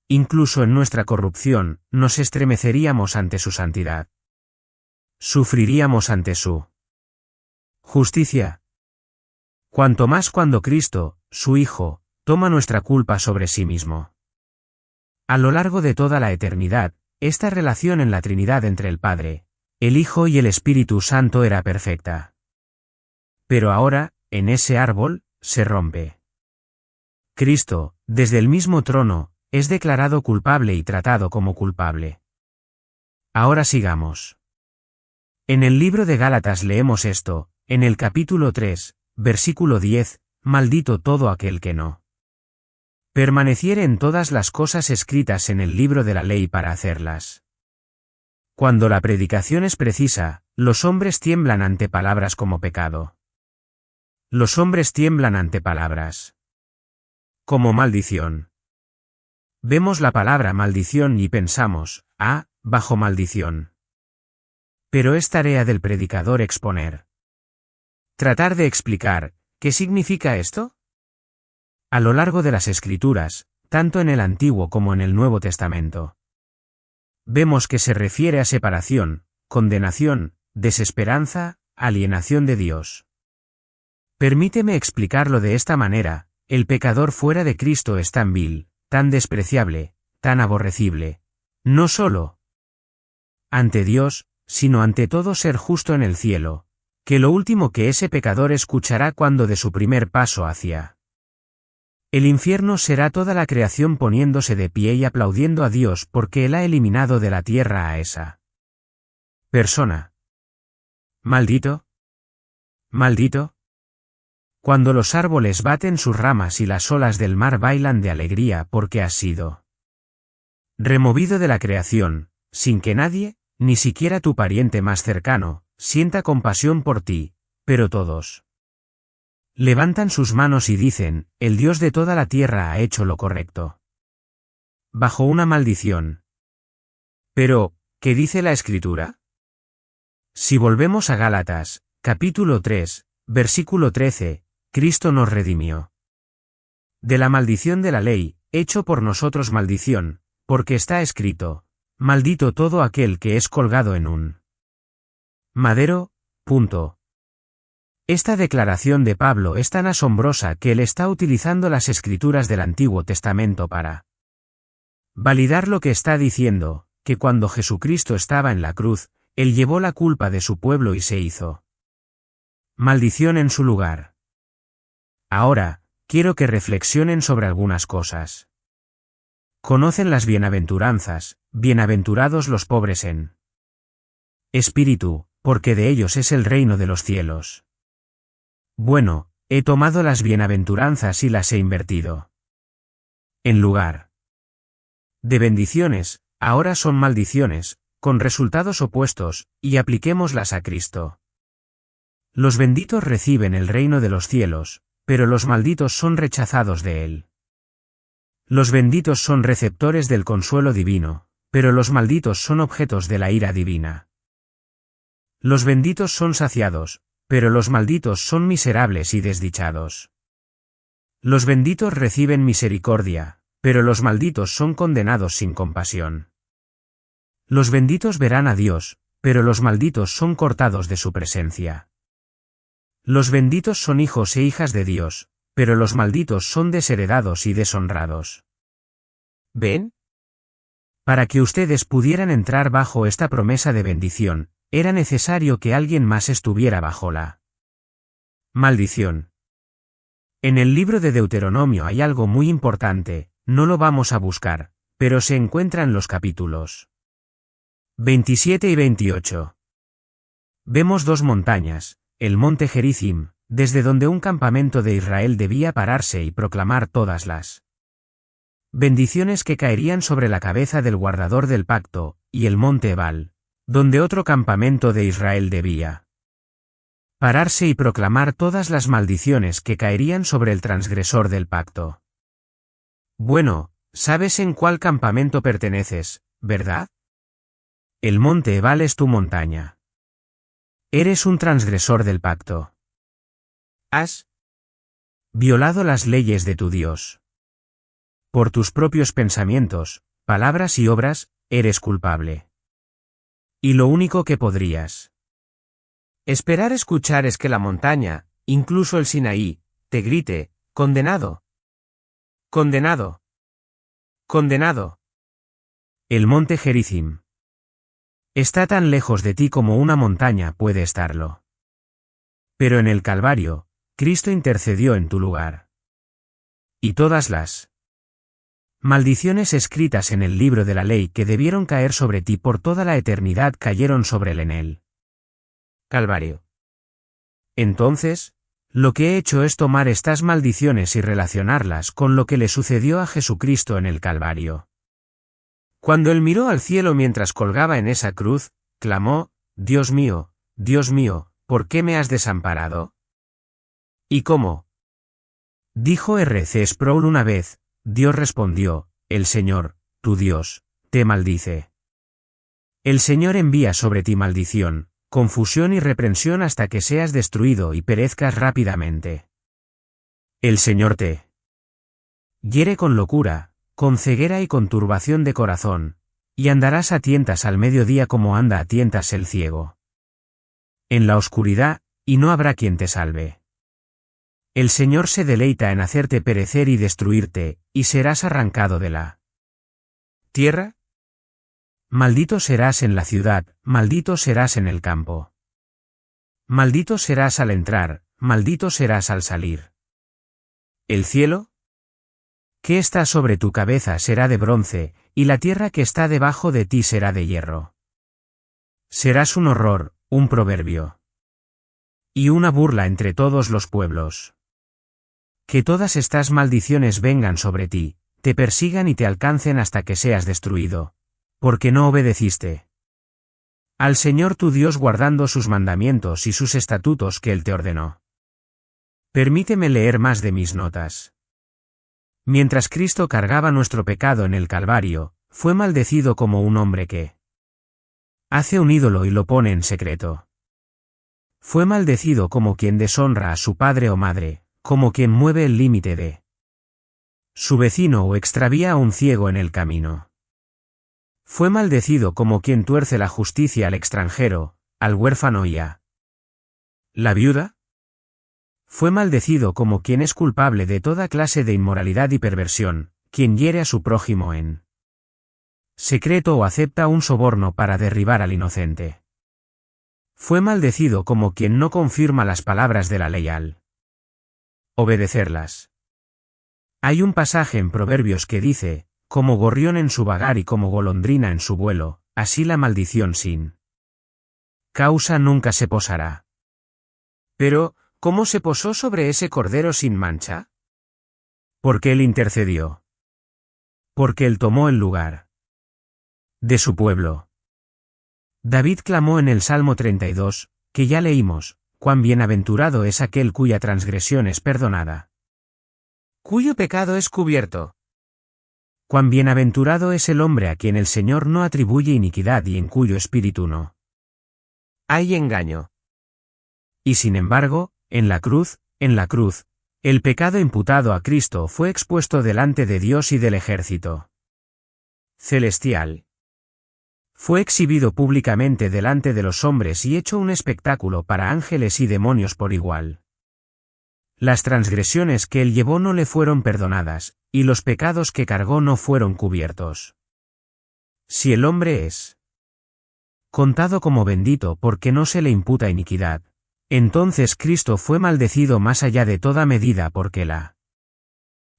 Incluso en nuestra corrupción, nos estremeceríamos ante su santidad. Sufriríamos ante su justicia. Cuanto más cuando Cristo, su Hijo, toma nuestra culpa sobre sí mismo. A lo largo de toda la eternidad, esta relación en la Trinidad entre el Padre, el Hijo y el Espíritu Santo era perfecta. Pero ahora, en ese árbol, se rompe. Cristo, desde el mismo trono, es declarado culpable y tratado como culpable. Ahora sigamos. En el libro de Gálatas leemos esto, en el capítulo 3, versículo 10, maldito todo aquel que no permaneciere en todas las cosas escritas en el libro de la ley para hacerlas. Cuando la predicación es precisa, los hombres tiemblan ante palabras como pecado. Los hombres tiemblan ante palabras como maldición. Vemos la palabra maldición y pensamos, bajo maldición. Pero es tarea del predicador exponer. Tratar de explicar, ¿Qué significa esto? A lo largo de las Escrituras, tanto en el Antiguo como en el Nuevo Testamento, vemos que se refiere a separación, condenación, desesperanza, alienación de Dios. Permíteme explicarlo de esta manera: el pecador fuera de Cristo es tan vil, tan despreciable, tan aborrecible, no solo ante Dios, sino ante todo ser justo en el cielo, que lo último que ese pecador escuchará cuando dé su primer paso hacia el infierno será toda la creación poniéndose de pie y aplaudiendo a Dios porque Él ha eliminado de la tierra a esa persona. Maldito. Maldito. Cuando los árboles baten sus ramas y las olas del mar bailan de alegría porque has sido removido de la creación, sin que nadie, ni siquiera tu pariente más cercano, sienta compasión por ti, pero todos levantan sus manos y dicen: el Dios de toda la tierra ha hecho lo correcto. Bajo una maldición. Pero, ¿qué dice la Escritura? Si volvemos a Gálatas, capítulo 3, versículo 13, Cristo nos redimió de la maldición de la ley, hecho por nosotros maldición, porque está escrito: maldito todo aquel que es colgado en un madero. Punto. Esta declaración de Pablo es tan asombrosa que él está utilizando las Escrituras del Antiguo Testamento para validar lo que está diciendo, que cuando Jesucristo estaba en la cruz, Él llevó la culpa de su pueblo y se hizo maldición en su lugar. Ahora, quiero que reflexionen sobre algunas cosas. Conocen las bienaventuranzas: bienaventurados los pobres en espíritu, porque de ellos es el reino de los cielos. Bueno, he tomado las bienaventuranzas y las he invertido. En lugar de bendiciones, ahora son maldiciones, con resultados opuestos, y apliquémoslas a Cristo. Los benditos reciben el reino de los cielos, pero los malditos son rechazados de él. Los benditos son receptores del consuelo divino, pero los malditos son objetos de la ira divina. Los benditos son saciados, pero los malditos son miserables y desdichados. Los benditos reciben misericordia, pero los malditos son condenados sin compasión. Los benditos verán a Dios, pero los malditos son cortados de su presencia. Los benditos son hijos e hijas de Dios, pero los malditos son desheredados y deshonrados. ¿Ven? Para que ustedes pudieran entrar bajo esta promesa de bendición, era necesario que alguien más estuviera bajo la maldición. En el libro de Deuteronomio hay algo muy importante, no lo vamos a buscar, pero se encuentra en los capítulos 27 y 28. Vemos dos montañas, el monte Gerizim, desde donde un campamento de Israel debía pararse y proclamar todas las bendiciones que caerían sobre la cabeza del guardador del pacto, y el monte Ebal, donde otro campamento de Israel debía pararse y proclamar todas las maldiciones que caerían sobre el transgresor del pacto. Bueno, sabes en cuál campamento perteneces, ¿verdad? El monte Ebal es tu montaña. Eres un transgresor del pacto. Has violado las leyes de tu Dios. Por tus propios pensamientos, palabras y obras, eres culpable. Y lo único que podrías esperar escuchar es que la montaña, incluso el Sinaí, te grite: condenado. Condenado. Condenado. El monte Gerizim está tan lejos de ti como una montaña puede estarlo. Pero en el Calvario, Cristo intercedió en tu lugar. Y todas las maldiciones escritas en el libro de la ley que debieron caer sobre ti por toda la eternidad cayeron sobre él en el Calvario. Entonces, lo que he hecho es tomar estas maldiciones y relacionarlas con lo que le sucedió a Jesucristo en el Calvario. Cuando él miró al cielo mientras colgaba en esa cruz, clamó: Dios mío, ¿por qué me has desamparado? ¿Y cómo? Dijo R.C. Sproul una vez: Dios respondió: el Señor, tu Dios, te maldice. El Señor envía sobre ti maldición, confusión y reprensión hasta que seas destruido y perezcas rápidamente. El Señor te hiere con locura, con ceguera y con turbación de corazón, y andarás a tientas al mediodía como anda a tientas el ciego. En la oscuridad, y no habrá quien te salve. El Señor se deleita en hacerte perecer y destruirte, y serás arrancado de la tierra. Maldito serás en la ciudad, maldito serás en el campo. Maldito serás al entrar, maldito serás al salir. ¿El cielo? Que está sobre tu cabeza será de bronce, y la tierra que está debajo de ti será de hierro. Serás un horror, un proverbio. Y una burla entre todos los pueblos. Que todas estas maldiciones vengan sobre ti, te persigan y te alcancen hasta que seas destruido. Porque no obedeciste al Señor tu Dios guardando sus mandamientos y sus estatutos que Él te ordenó. Permíteme leer más de mis notas. Mientras Cristo cargaba nuestro pecado en el Calvario, fue maldecido como un hombre que hace un ídolo y lo pone en secreto. Fue maldecido como quien deshonra a su padre o madre, como quien mueve el límite de su vecino o extravía a un ciego en el camino. Fue maldecido como quien tuerce la justicia al extranjero, al huérfano y a la viuda. Fue maldecido como quien es culpable de toda clase de inmoralidad y perversión, quien hiere a su prójimo en secreto o acepta un soborno para derribar al inocente. Fue maldecido como quien no confirma las palabras de la ley al obedecerlas. Hay un pasaje en Proverbios que dice, como gorrión en su vagar y como golondrina en su vuelo, así la maldición sin causa nunca se posará. Pero, ¿cómo se posó sobre ese cordero sin mancha? Porque él intercedió. Porque él tomó el lugar de su pueblo. David clamó en el Salmo 32, que ya leímos, cuán bienaventurado es aquel cuya transgresión es perdonada, cuyo pecado es cubierto. Cuán bienaventurado es el hombre a quien el Señor no atribuye iniquidad y en cuyo espíritu no hay engaño. Y sin embargo, en la cruz, el pecado imputado a Cristo fue expuesto delante de Dios y del ejército celestial. Fue exhibido públicamente delante de los hombres y hecho un espectáculo para ángeles y demonios por igual. Las transgresiones que él llevó no le fueron perdonadas, y los pecados que cargó no fueron cubiertos. Si el hombre es contado como bendito porque no se le imputa iniquidad, entonces Cristo fue maldecido más allá de toda medida porque la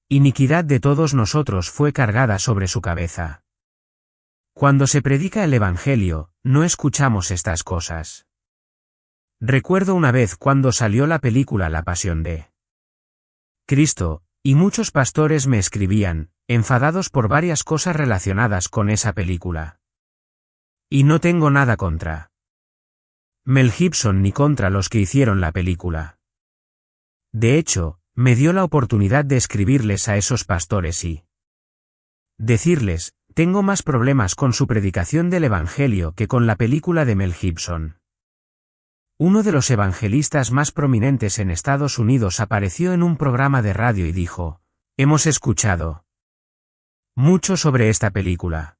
iniquidad de todos nosotros fue cargada sobre su cabeza. Cuando se predica el Evangelio, no escuchamos estas cosas. Recuerdo una vez cuando salió la película La Pasión de Cristo, y muchos pastores me escribían, enfadados por varias cosas relacionadas con esa película. Y no tengo nada contra Mel Gibson ni contra los que hicieron la película. De hecho, me dio la oportunidad de escribirles a esos pastores y decirles, tengo más problemas con su predicación del Evangelio que con la película de Mel Gibson. Uno de los evangelistas más prominentes en Estados Unidos apareció en un programa de radio y dijo, hemos escuchado mucho sobre esta película.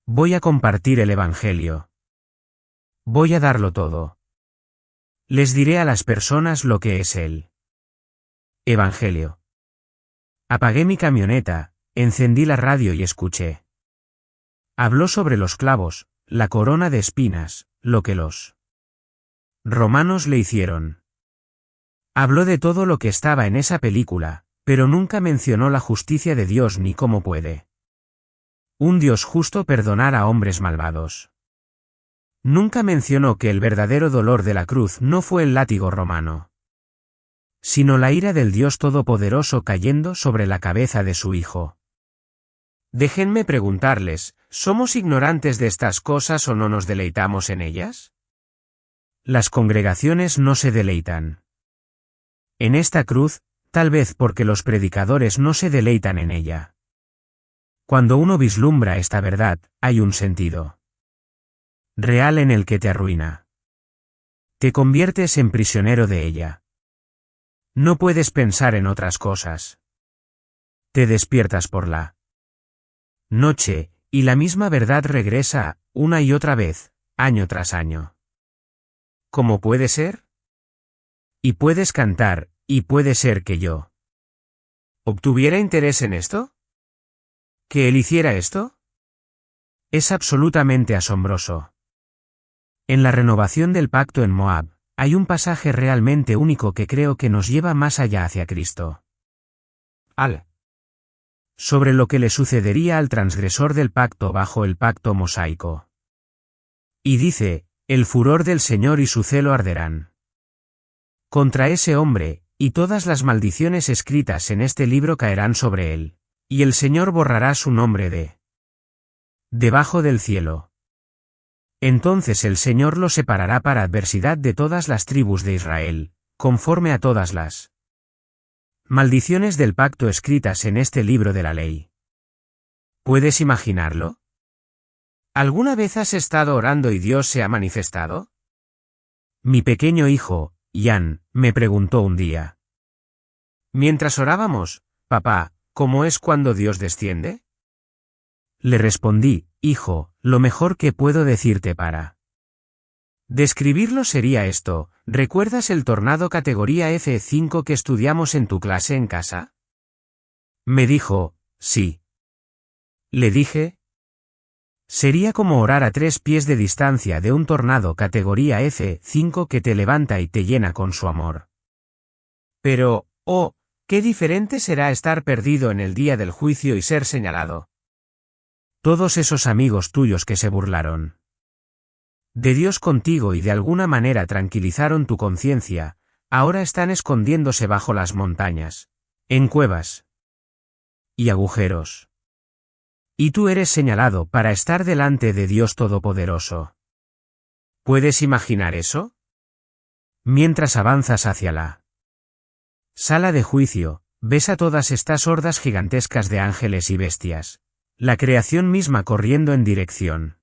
Voy a compartir el Evangelio. Voy a darlo todo. Les diré a las personas lo que es el Evangelio. Apagué mi camioneta, encendí la radio y escuché. Habló sobre los clavos, la corona de espinas, lo que los romanos le hicieron. Habló de todo lo que estaba en esa película, pero nunca mencionó la justicia de Dios ni cómo puede un Dios justo perdonar a hombres malvados. Nunca mencionó que el verdadero dolor de la cruz no fue el látigo romano, sino la ira del Dios Todopoderoso cayendo sobre la cabeza de su Hijo. Déjenme preguntarles, ¿somos ignorantes de estas cosas o no nos deleitamos en ellas? Las congregaciones no se deleitan en esta cruz, tal vez porque los predicadores no se deleitan en ella. Cuando uno vislumbra esta verdad, hay un sentido real en el que te arruina. Te conviertes en prisionero de ella. No puedes pensar en otras cosas. Te despiertas por la noche, y la misma verdad regresa, una y otra vez, año tras año. ¿Cómo puede ser? Y puedes cantar, y puede ser que yo obtuviera interés en esto. ¿Que él hiciera esto? Es absolutamente asombroso. En la renovación del pacto en Moab, hay un pasaje realmente único que creo que nos lleva más allá hacia Cristo. Sobre lo que le sucedería al transgresor del pacto bajo el pacto mosaico. Y dice, el furor del Señor y su celo arderán contra ese hombre, y todas las maldiciones escritas en este libro caerán sobre él, y el Señor borrará su nombre de debajo del cielo. Entonces el Señor lo separará para adversidad de todas las tribus de Israel, conforme a todas las maldiciones del pacto escritas en este libro de la ley. ¿Puedes imaginarlo? ¿Alguna vez has estado orando y Dios se ha manifestado? Mi pequeño hijo, Ian, me preguntó un día. Mientras orábamos, papá, ¿cómo es cuando Dios desciende? Le respondí, hijo, lo mejor que puedo decirte para describirlo sería esto. ¿Recuerdas el tornado categoría F5 que estudiamos en tu clase en casa? Me dijo, sí. Le dije, sería como orar a 3 pies de distancia de un tornado categoría F5 que te levanta y te llena con su amor. Pero, oh, qué diferente será estar perdido en el día del juicio y ser señalado. Todos esos amigos tuyos que se burlaron de Dios contigo y de alguna manera tranquilizaron tu conciencia, ahora están escondiéndose bajo las montañas, en cuevas y agujeros. Y tú eres señalado para estar delante de Dios Todopoderoso. ¿Puedes imaginar eso? Mientras avanzas hacia la sala de juicio, ves a todas estas hordas gigantescas de ángeles y bestias, la creación misma corriendo en dirección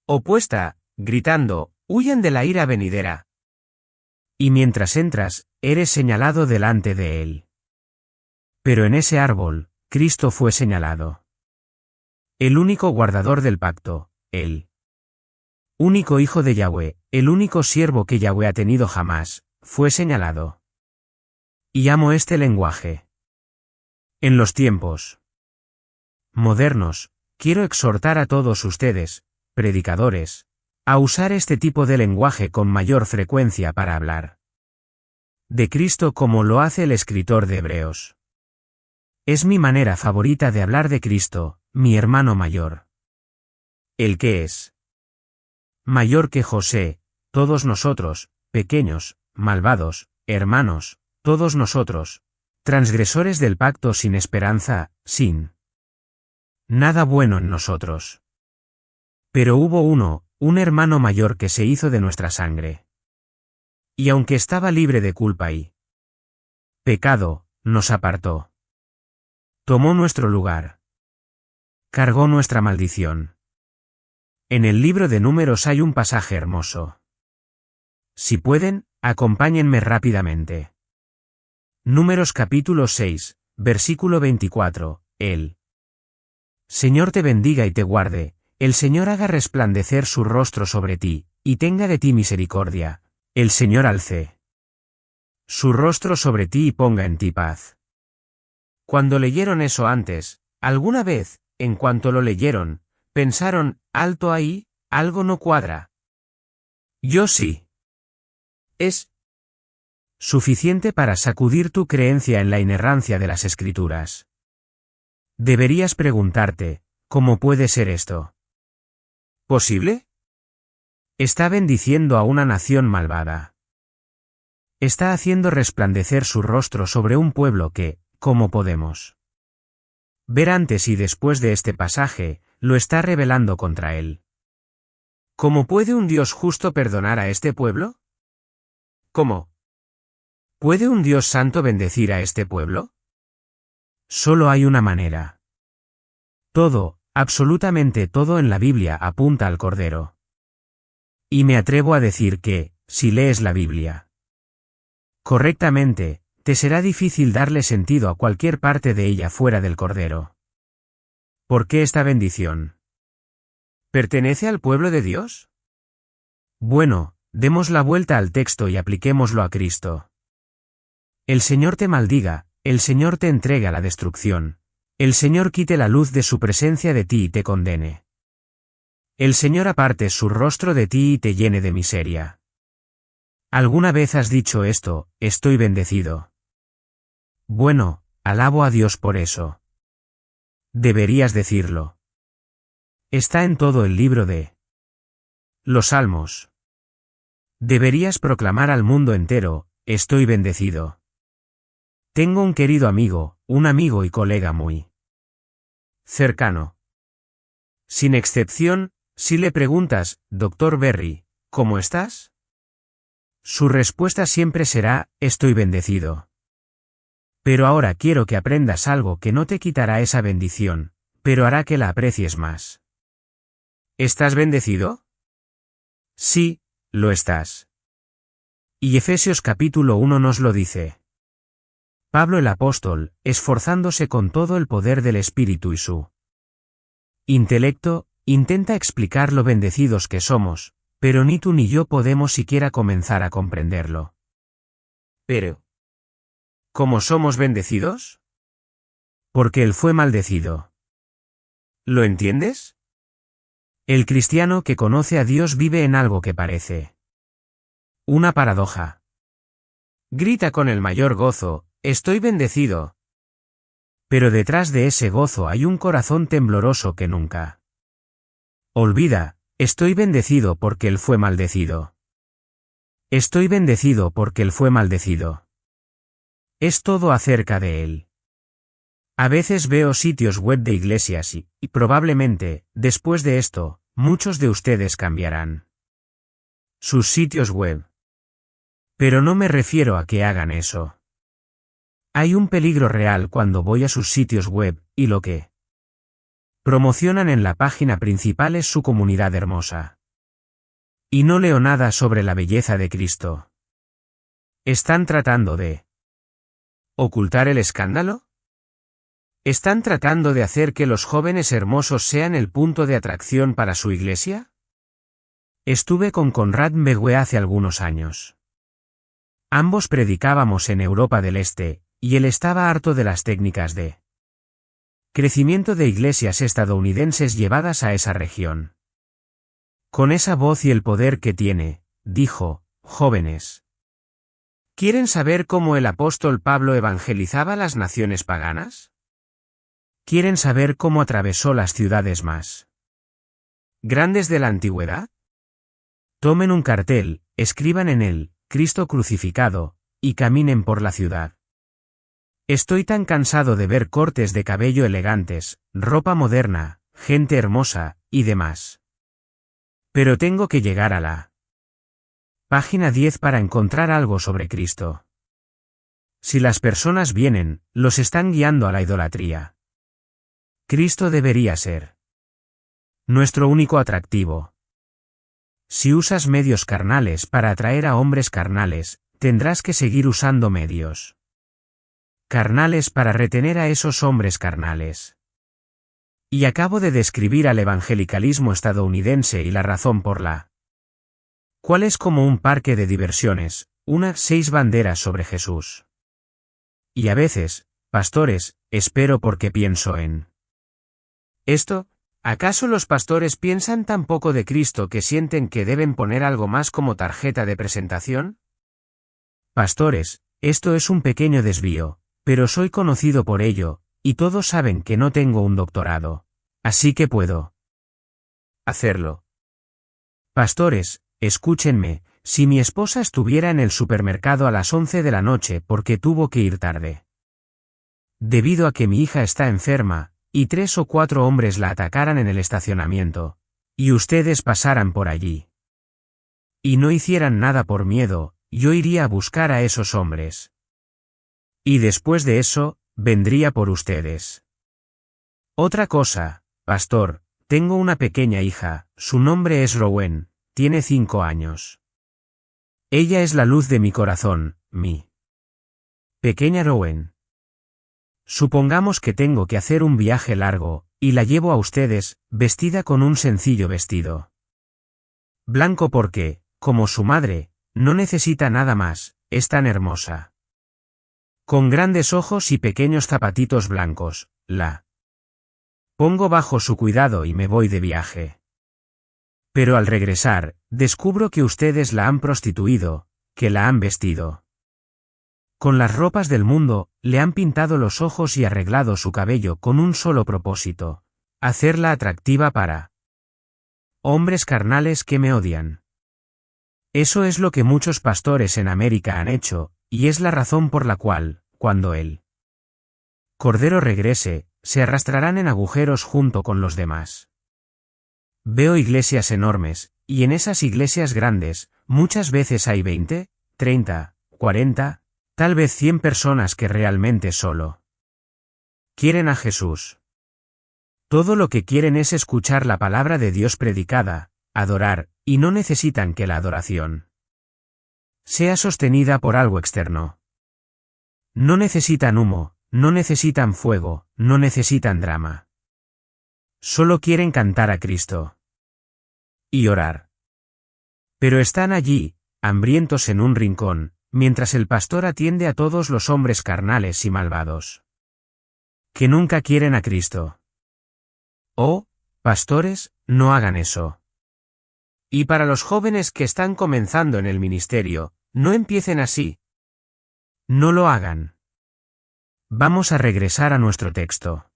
opuesta, gritando, huyan de la ira venidera. Y mientras entras, eres señalado delante de él. Pero en ese árbol, Cristo fue señalado. El único guardador del pacto, el único hijo de Yahweh, el único siervo que Yahweh ha tenido jamás, fue señalado. Y amo este lenguaje. En los tiempos modernos, quiero exhortar a todos ustedes, predicadores, a usar este tipo de lenguaje con mayor frecuencia para hablar de Cristo como lo hace el escritor de Hebreos. Es mi manera favorita de hablar de Cristo, mi hermano mayor. El que es mayor que José, todos nosotros, pequeños, malvados, hermanos, todos nosotros, transgresores del pacto sin esperanza, sin nada bueno en nosotros. Pero hubo uno, un hermano mayor que se hizo de nuestra sangre. Y aunque estaba libre de culpa y pecado, nos apartó. Tomó nuestro lugar. Cargó nuestra maldición. En el libro de Números hay un pasaje hermoso. Si pueden, acompáñenme rápidamente. Números capítulo 6, versículo 24, el Señor te bendiga y te guarde, el Señor haga resplandecer su rostro sobre ti, y tenga de ti misericordia, el Señor alce su rostro sobre ti y ponga en ti paz. Cuando leyeron eso antes, alguna vez, en cuanto lo leyeron, pensaron, alto ahí, algo no cuadra. Yo sí. Es suficiente para sacudir tu creencia en la inerrancia de las Escrituras. Deberías preguntarte, ¿cómo puede ser esto posible? Está bendiciendo a una nación malvada. Está haciendo resplandecer su rostro sobre un pueblo que, como podemos ver antes y después de este pasaje, lo está rebelando contra él. ¿Cómo puede un Dios justo perdonar a este pueblo? ¿Cómo puede un Dios santo bendecir a este pueblo? Solo hay una manera. Todo, absolutamente todo en la Biblia apunta al Cordero. Y me atrevo a decir que, si lees la Biblia correctamente, te será difícil darle sentido a cualquier parte de ella fuera del Cordero. ¿Por qué esta bendición? ¿Pertenece al pueblo de Dios? Bueno, demos la vuelta al texto y apliquémoslo a Cristo. El Señor te maldiga, el Señor te entregue a la destrucción. El Señor quite la luz de su presencia de ti y te condene. El Señor aparte su rostro de ti y te llene de miseria. ¿Alguna vez has dicho esto, estoy bendecido? Bueno, alabo a Dios por eso. Deberías decirlo. Está en todo el libro de los Salmos. Deberías proclamar al mundo entero, estoy bendecido. Tengo un querido amigo, un amigo y colega muy cercano. Sin excepción, si le preguntas, Dr. Berry, ¿cómo estás? Su respuesta siempre será, estoy bendecido. Pero ahora quiero que aprendas algo que no te quitará esa bendición, pero hará que la aprecies más. ¿Estás bendecido? Sí, lo estás. Y Efesios capítulo 1 nos lo dice. Pablo el apóstol, esforzándose con todo el poder del Espíritu y su intelecto, intenta explicar lo bendecidos que somos, pero ni tú ni yo podemos siquiera comenzar a comprenderlo. Pero, ¿cómo somos bendecidos? Porque él fue maldecido. ¿Lo entiendes? El cristiano que conoce a Dios vive en algo que parece una paradoja. Grita con el mayor gozo, estoy bendecido. Pero detrás de ese gozo hay un corazón tembloroso que nunca olvida, estoy bendecido porque él fue maldecido. Estoy bendecido porque él fue maldecido. Es todo acerca de él. A veces veo sitios web de iglesias y probablemente, después de esto, muchos de ustedes cambiarán sus sitios web. Pero no me refiero a que hagan eso. Hay un peligro real cuando voy a sus sitios web, y lo que promocionan en la página principal es su comunidad hermosa. Y no leo nada sobre la belleza de Cristo. ¿Están tratando de ocultar el escándalo? ¿Están tratando de hacer que los jóvenes hermosos sean el punto de atracción para su iglesia? Estuve con Conrad Mbewe hace algunos años. Ambos predicábamos en Europa del Este, y él estaba harto de las técnicas de crecimiento de iglesias estadounidenses llevadas a esa región. Con esa voz y el poder que tiene, dijo, jóvenes. ¿Quieren saber cómo el apóstol Pablo evangelizaba las naciones paganas? ¿Quieren saber cómo atravesó las ciudades más grandes de la antigüedad? Tomen un cartel, escriban en él, Cristo crucificado, y caminen por la ciudad. Estoy tan cansado de ver cortes de cabello elegantes, ropa moderna, gente hermosa, y demás. Pero tengo que llegar a la página 10 para encontrar algo sobre Cristo. Si las personas vienen, los están guiando a la idolatría. Cristo debería ser nuestro único atractivo. Si usas medios carnales para atraer a hombres carnales, tendrás que seguir usando medios carnales para retener a esos hombres carnales. Y acabo de describir al evangelicalismo estadounidense y la razón por la cual es como un parque de diversiones, unas 6 banderas sobre Jesús. Y a veces, pastores, espero porque pienso en esto. ¿Acaso los pastores piensan tan poco de Cristo que sienten que deben poner algo más como tarjeta de presentación? Pastores, esto es un pequeño desvío, pero soy conocido por ello, y todos saben que no tengo un doctorado. Así que puedo hacerlo. Pastores, escúchenme, si mi esposa estuviera en el supermercado a las 11 de la noche porque tuvo que ir tarde, debido a que mi hija está enferma, y 3 o 4 hombres la atacaran en el estacionamiento, y ustedes pasaran por allí, y no hicieran nada por miedo, yo iría a buscar a esos hombres. Y después de eso, vendría por ustedes. Otra cosa, pastor, tengo una pequeña hija, su nombre es Rowen, tiene 5 años. Ella es la luz de mi corazón, mi Pequeña Rowan. Supongamos que tengo que hacer un viaje largo, y la llevo a ustedes, vestida con un sencillo vestido blanco porque, como su madre, no necesita nada más, es tan hermosa. Con grandes ojos y pequeños zapatitos blancos, la pongo bajo su cuidado y me voy de viaje. Pero al regresar, descubro que ustedes la han prostituido, que la han vestido con las ropas del mundo, le han pintado los ojos y arreglado su cabello con un solo propósito: hacerla atractiva para hombres carnales que me odian. Eso es lo que muchos pastores en América han hecho, y es la razón por la cual, cuando el Cordero regrese, se arrastrarán en agujeros junto con los demás. Veo iglesias enormes, y en esas iglesias grandes, muchas veces hay 20, 30, 40, tal vez 100 personas que realmente solo quieren a Jesús. Todo lo que quieren es escuchar la palabra de Dios predicada, adorar, y no necesitan que la adoración sea sostenida por algo externo. No necesitan humo, no necesitan fuego, no necesitan drama. Solo quieren cantar a Cristo y orar. Pero están allí, hambrientos en un rincón, mientras el pastor atiende a todos los hombres carnales y malvados que nunca quieren a Cristo. Oh, pastores, no hagan eso. Y para los jóvenes que están comenzando en el ministerio, no empiecen así. No lo hagan. Vamos a regresar a nuestro texto.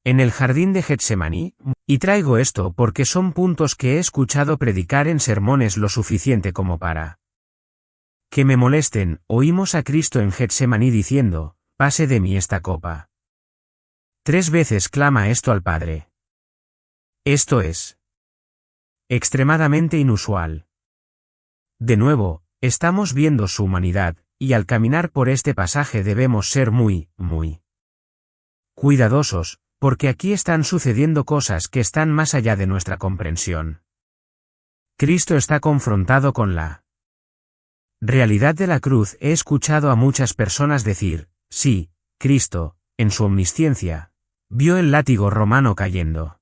En el jardín de Getsemaní, y traigo esto porque son puntos que he escuchado predicar en sermones lo suficiente como para que me molesten, oímos a Cristo en Getsemaní diciendo: pase de mí esta copa. 3 veces clama esto al Padre. Esto es extremadamente inusual. De nuevo, estamos viendo su humanidad, y al caminar por este pasaje debemos ser muy cuidadosos, porque aquí están sucediendo cosas que están más allá de nuestra comprensión. Cristo está confrontado con la realidad de la cruz. He escuchado a muchas personas decir: sí, Cristo, en su omnisciencia, vio el látigo romano cayendo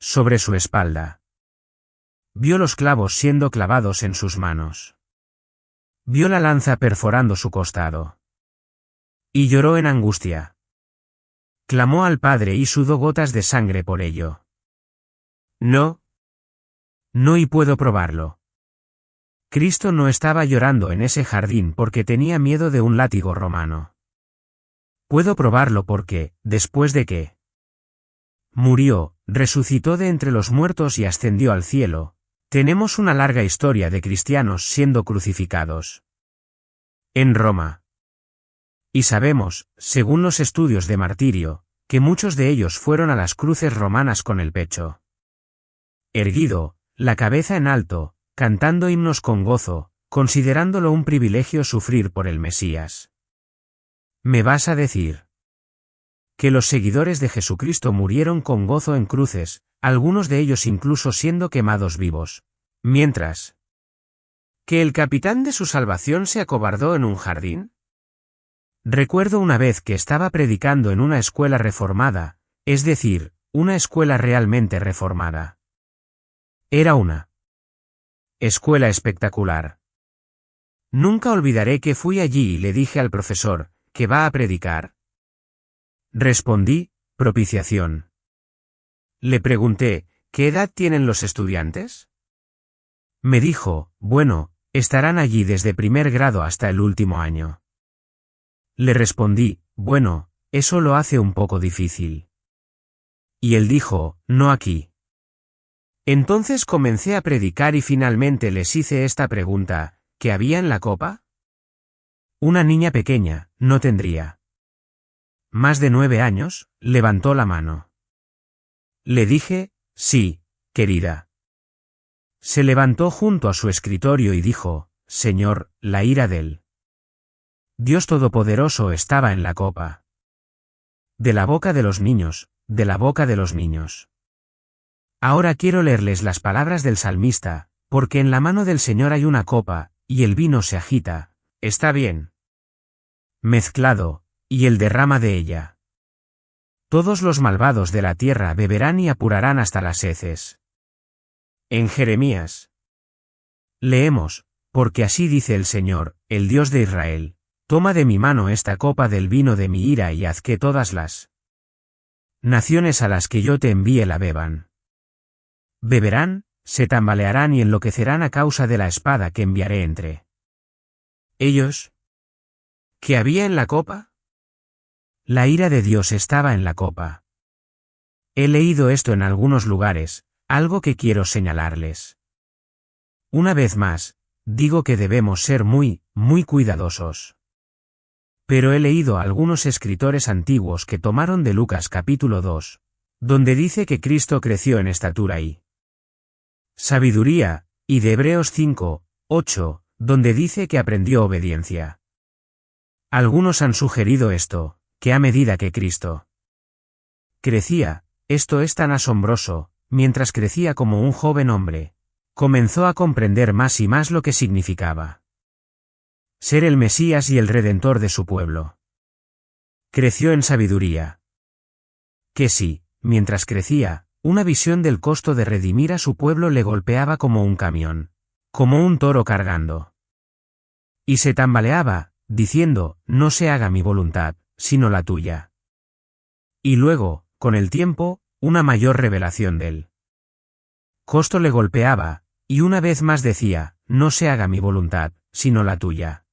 sobre su espalda. Vio los clavos siendo clavados en sus manos. Vio la lanza perforando su costado. Y lloró en angustia. Clamó al Padre y sudó gotas de sangre por ello. No. No, y puedo probarlo. Cristo no estaba llorando en ese jardín porque tenía miedo de un látigo romano. Puedo probarlo porque, después de que murió, resucitó de entre los muertos y ascendió al cielo, tenemos una larga historia de cristianos siendo crucificados en Roma. Y sabemos, según los estudios de martirio, que muchos de ellos fueron a las cruces romanas con el pecho erguido, la cabeza en alto, cantando himnos con gozo, considerándolo un privilegio sufrir por el Mesías. ¿Me vas a decir que los seguidores de Jesucristo murieron con gozo en cruces, algunos de ellos incluso siendo quemados vivos, mientras que el capitán de su salvación se acobardó en un jardín? Recuerdo una vez que estaba predicando en una escuela reformada, es decir, una escuela realmente reformada. Era una escuela espectacular. Nunca olvidaré que fui allí y le dije al profesor: ¿qué va a predicar? Respondí: propiciación. Le pregunté: ¿qué edad tienen los estudiantes? Me dijo: bueno, estarán allí desde primer grado hasta el último año. Le respondí: bueno, eso lo hace un poco difícil. Y él dijo: no aquí. Entonces comencé a predicar y finalmente les hice esta pregunta: ¿qué había en la copa? Una niña pequeña, no tendría más de 9 años, levantó la mano. Le dije: sí, querida. Se levantó junto a su escritorio y dijo: Señor, la ira del Dios Todopoderoso estaba en la copa. De la boca de los niños, de la boca de los niños. Ahora quiero leerles las palabras del salmista: porque en la mano del Señor hay una copa, y el vino se agita. Está bien. mezclado, y él derrama de ella. Todos los malvados de la tierra beberán y apurarán hasta las heces. En Jeremías. Leemos, porque así dice el Señor, el Dios de Israel, toma de mi mano esta copa del vino de mi ira y haz que todas las naciones a las que yo te envíe la beban. Beberán, se tambalearán y enloquecerán a causa de la espada que enviaré entre ellos. ¿Qué había en la copa? La ira de Dios estaba en la copa. He leído esto en algunos lugares, algo que quiero señalarles. Una vez más, digo que debemos ser muy cuidadosos. Pero he leído a algunos escritores antiguos que tomaron de Lucas capítulo 2, donde dice que Cristo creció en estatura y sabiduría, y de Hebreos 5, 8, donde dice que aprendió obediencia. Algunos han sugerido esto, que a medida que Cristo crecía, esto es tan asombroso, mientras crecía como un joven hombre, comenzó a comprender más y más lo que significaba ser el Mesías y el Redentor de su pueblo. Creció en sabiduría. Que sí, mientras crecía, una visión del costo de redimir a su pueblo le golpeaba como un camión, como un toro cargando. Y se tambaleaba, diciendo, no se haga mi voluntad, sino la tuya. Y luego, con el tiempo, una mayor revelación del costo le golpeaba, y una vez más decía, no se haga mi voluntad, sino la tuya.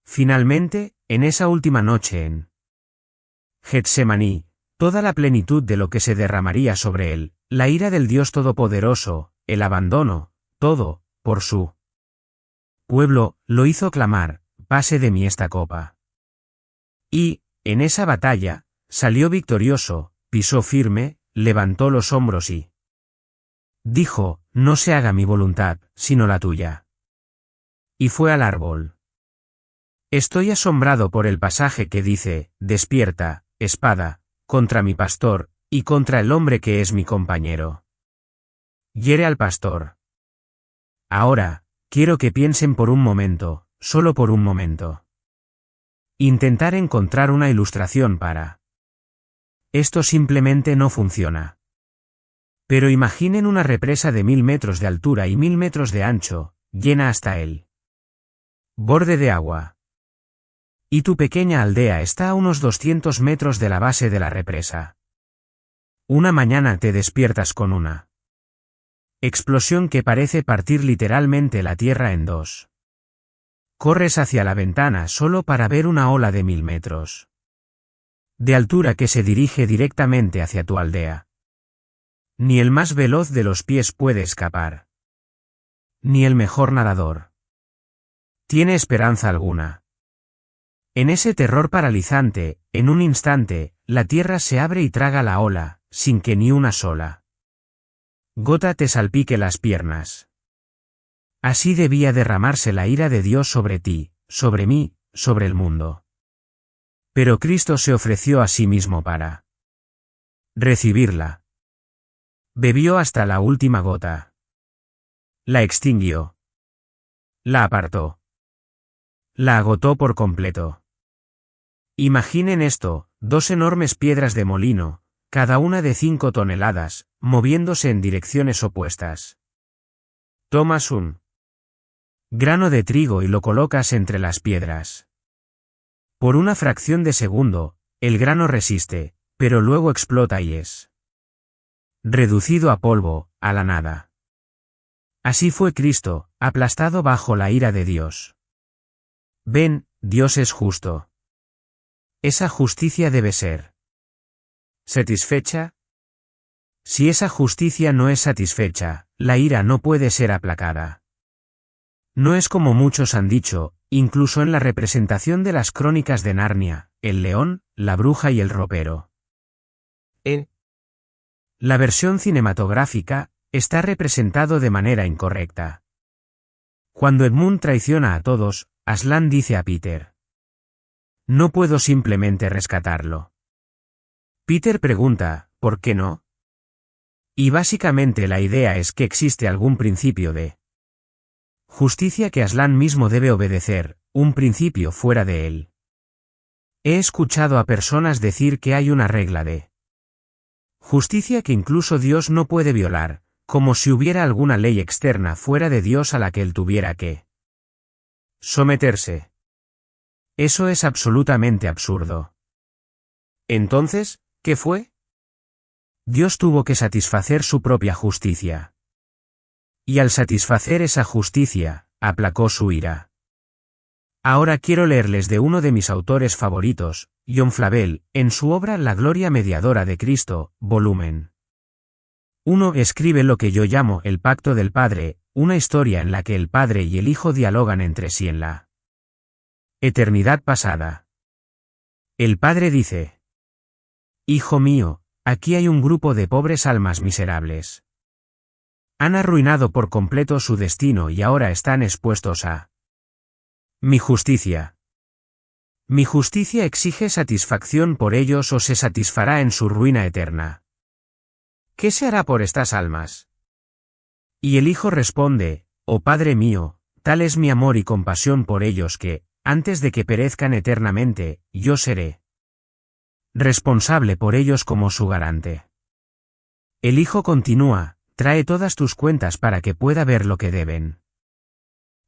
Finalmente, en esa última noche en Getsemaní, toda la plenitud de lo que se derramaría sobre él, la ira del Dios Todopoderoso, el abandono, todo, por su pueblo, lo hizo clamar, pase de mí esta copa. Y, en esa batalla, salió victorioso, pisó firme, levantó los hombros y dijo, no se haga mi voluntad, sino la tuya. Y fue al árbol. Estoy asombrado por el pasaje que dice, despierta, espada, contra mi pastor, y contra el hombre que es mi compañero. Hiere al pastor. Ahora, quiero que piensen por un momento, solo por un momento. Intentar encontrar una ilustración para esto simplemente no funciona. Pero imaginen una represa de 1000 metros de altura y 1000 metros de ancho, llena hasta el borde de agua. Y tu pequeña aldea está a unos 200 metros de la base de la represa. Una mañana te despiertas con una explosión que parece partir literalmente la tierra en dos. Corres hacia la ventana solo para ver una ola de 1000 metros de altura que se dirige directamente hacia tu aldea. Ni el más veloz de los pies puede escapar. Ni el mejor nadador tiene esperanza alguna. En ese terror paralizante, en un instante, la tierra se abre y traga la ola, sin que ni una sola gota te salpique las piernas. Así debía derramarse la ira de Dios sobre ti, sobre mí, sobre el mundo. Pero Cristo se ofreció a sí mismo para recibirla. Bebió hasta la última gota. La extinguió. La apartó. La agotó por completo. Imaginen esto, dos enormes piedras de molino, cada una de 5 toneladas, moviéndose en direcciones opuestas. Tomas un grano de trigo y lo colocas entre las piedras. Por una fracción de segundo, el grano resiste, pero luego explota y es reducido a polvo, a la nada. Así fue Cristo, aplastado bajo la ira de Dios. Ven, Dios es justo. Esa justicia debe ser satisfecha. Si esa justicia no es satisfecha, la ira no puede ser aplacada. No es como muchos han dicho, incluso en la representación de las crónicas de Narnia, el león, la bruja y el ropero. En la versión cinematográfica, está representado de manera incorrecta. Cuando Edmund traiciona a todos, Aslan dice a Peter: no puedo simplemente rescatarlo. Peter pregunta, ¿por qué no? Y básicamente la idea es que existe algún principio de justicia que Aslan mismo debe obedecer, un principio fuera de él. He escuchado a personas decir que hay una regla de justicia que incluso Dios no puede violar, como si hubiera alguna ley externa fuera de Dios a la que él tuviera que someterse. Eso es absolutamente absurdo. Entonces, ¿qué fue? Dios tuvo que satisfacer su propia justicia. Y al satisfacer esa justicia, aplacó su ira. Ahora quiero leerles de uno de mis autores favoritos, John Flavel, en su obra La Gloria Mediadora de Cristo, volumen 1. Escribe lo que yo llamo el Pacto del Padre, una historia en la que el Padre y el Hijo dialogan entre sí en la eternidad pasada. El Padre dice: Hijo mío, aquí hay un grupo de pobres almas miserables. Han arruinado por completo su destino y ahora están expuestos a mi justicia. Mi justicia exige satisfacción por ellos o se satisfará en su ruina eterna. ¿Qué se hará por estas almas? Y el Hijo responde: Oh Padre mío, tal es mi amor y compasión por ellos que, antes de que perezcan eternamente, yo seré responsable por ellos como su garante. El Hijo continúa: Trae todas tus cuentas para que pueda ver lo que deben.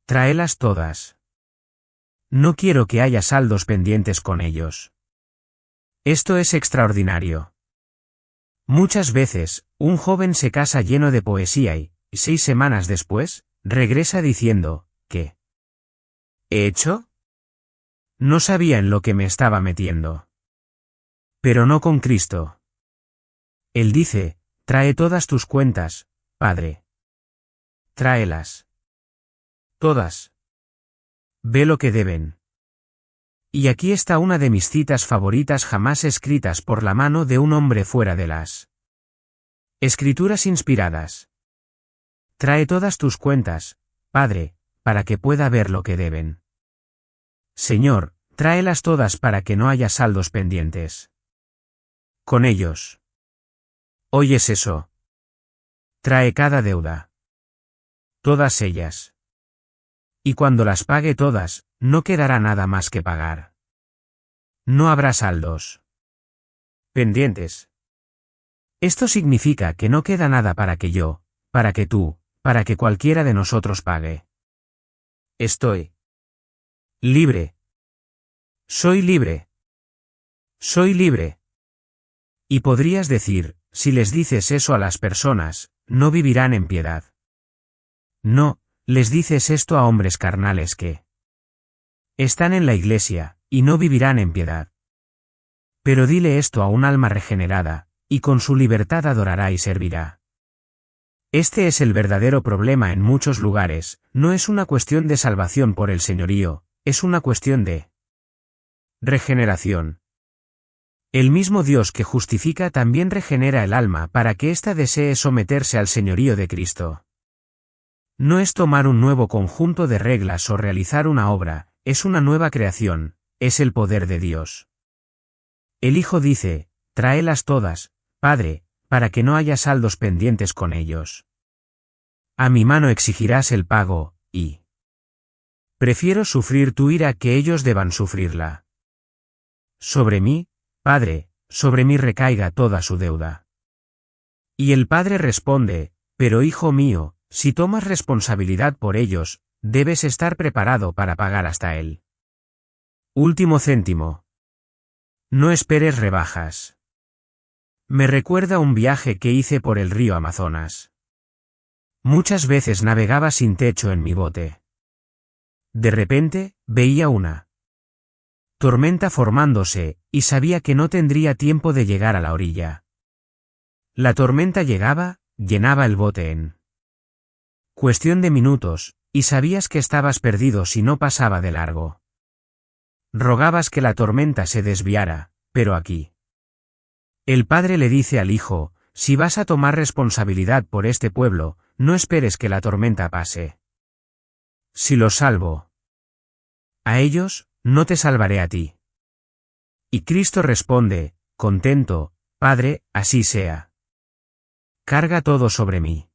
Tráelas todas. No quiero que haya saldos pendientes con ellos. Esto es extraordinario. Muchas veces, un joven se casa lleno de poesía y, 6 semanas después, regresa diciendo: ¿qué he hecho? No sabía en lo que me estaba metiendo. Pero no con Cristo. Él dice: Trae todas tus cuentas, Padre. Tráelas. Todas. Ve lo que deben. Y aquí está una de mis citas favoritas jamás escritas por la mano de un hombre fuera de las Escrituras inspiradas. Trae todas tus cuentas, Padre, para que pueda ver lo que deben. Señor, tráelas todas para que no haya saldos pendientes con ellos. ¿Oyes eso? Trae cada deuda. Todas ellas. Y cuando las pague todas, no quedará nada más que pagar. No habrá saldos pendientes. Esto significa que no queda nada para que yo, para que tú, para que cualquiera de nosotros pague. Estoy libre. Soy libre. Soy libre. Y podrías decir, si les dices eso a las personas, no vivirán en piedad. No, les dices esto a hombres carnales que están en la iglesia, y no vivirán en piedad. Pero dile esto a un alma regenerada, y con su libertad adorará y servirá. Este es el verdadero problema en muchos lugares, no es una cuestión de salvación por el señorío, es una cuestión de regeneración. El mismo Dios que justifica también regenera el alma para que ésta desee someterse al señorío de Cristo. No es tomar un nuevo conjunto de reglas o realizar una obra, es una nueva creación, es el poder de Dios. El Hijo dice: Tráelas todas, Padre, para que no haya saldos pendientes con ellos. A mi mano exigirás el pago, y prefiero sufrir tu ira que ellos deban sufrirla. Sobre mí, Padre, sobre mí recaiga toda su deuda. Y el Padre responde: Pero hijo mío, si tomas responsabilidad por ellos, debes estar preparado para pagar hasta el último céntimo. No esperes rebajas. Me recuerda un viaje que hice por el río Amazonas. Muchas veces navegaba sin techo en mi bote. De repente, veía una tormenta formándose, y sabía que no tendría tiempo de llegar a la orilla. La tormenta llegaba, llenaba el bote en cuestión de minutos, y sabías que estabas perdido si no pasaba de largo. Rogabas que la tormenta se desviara, pero aquí. El Padre le dice al Hijo: Si vas a tomar responsabilidad por este pueblo, no esperes que la tormenta pase. Si los salvo a ellos, no te salvaré a ti. Y Cristo responde: Contento, Padre, así sea. Carga todo sobre mí.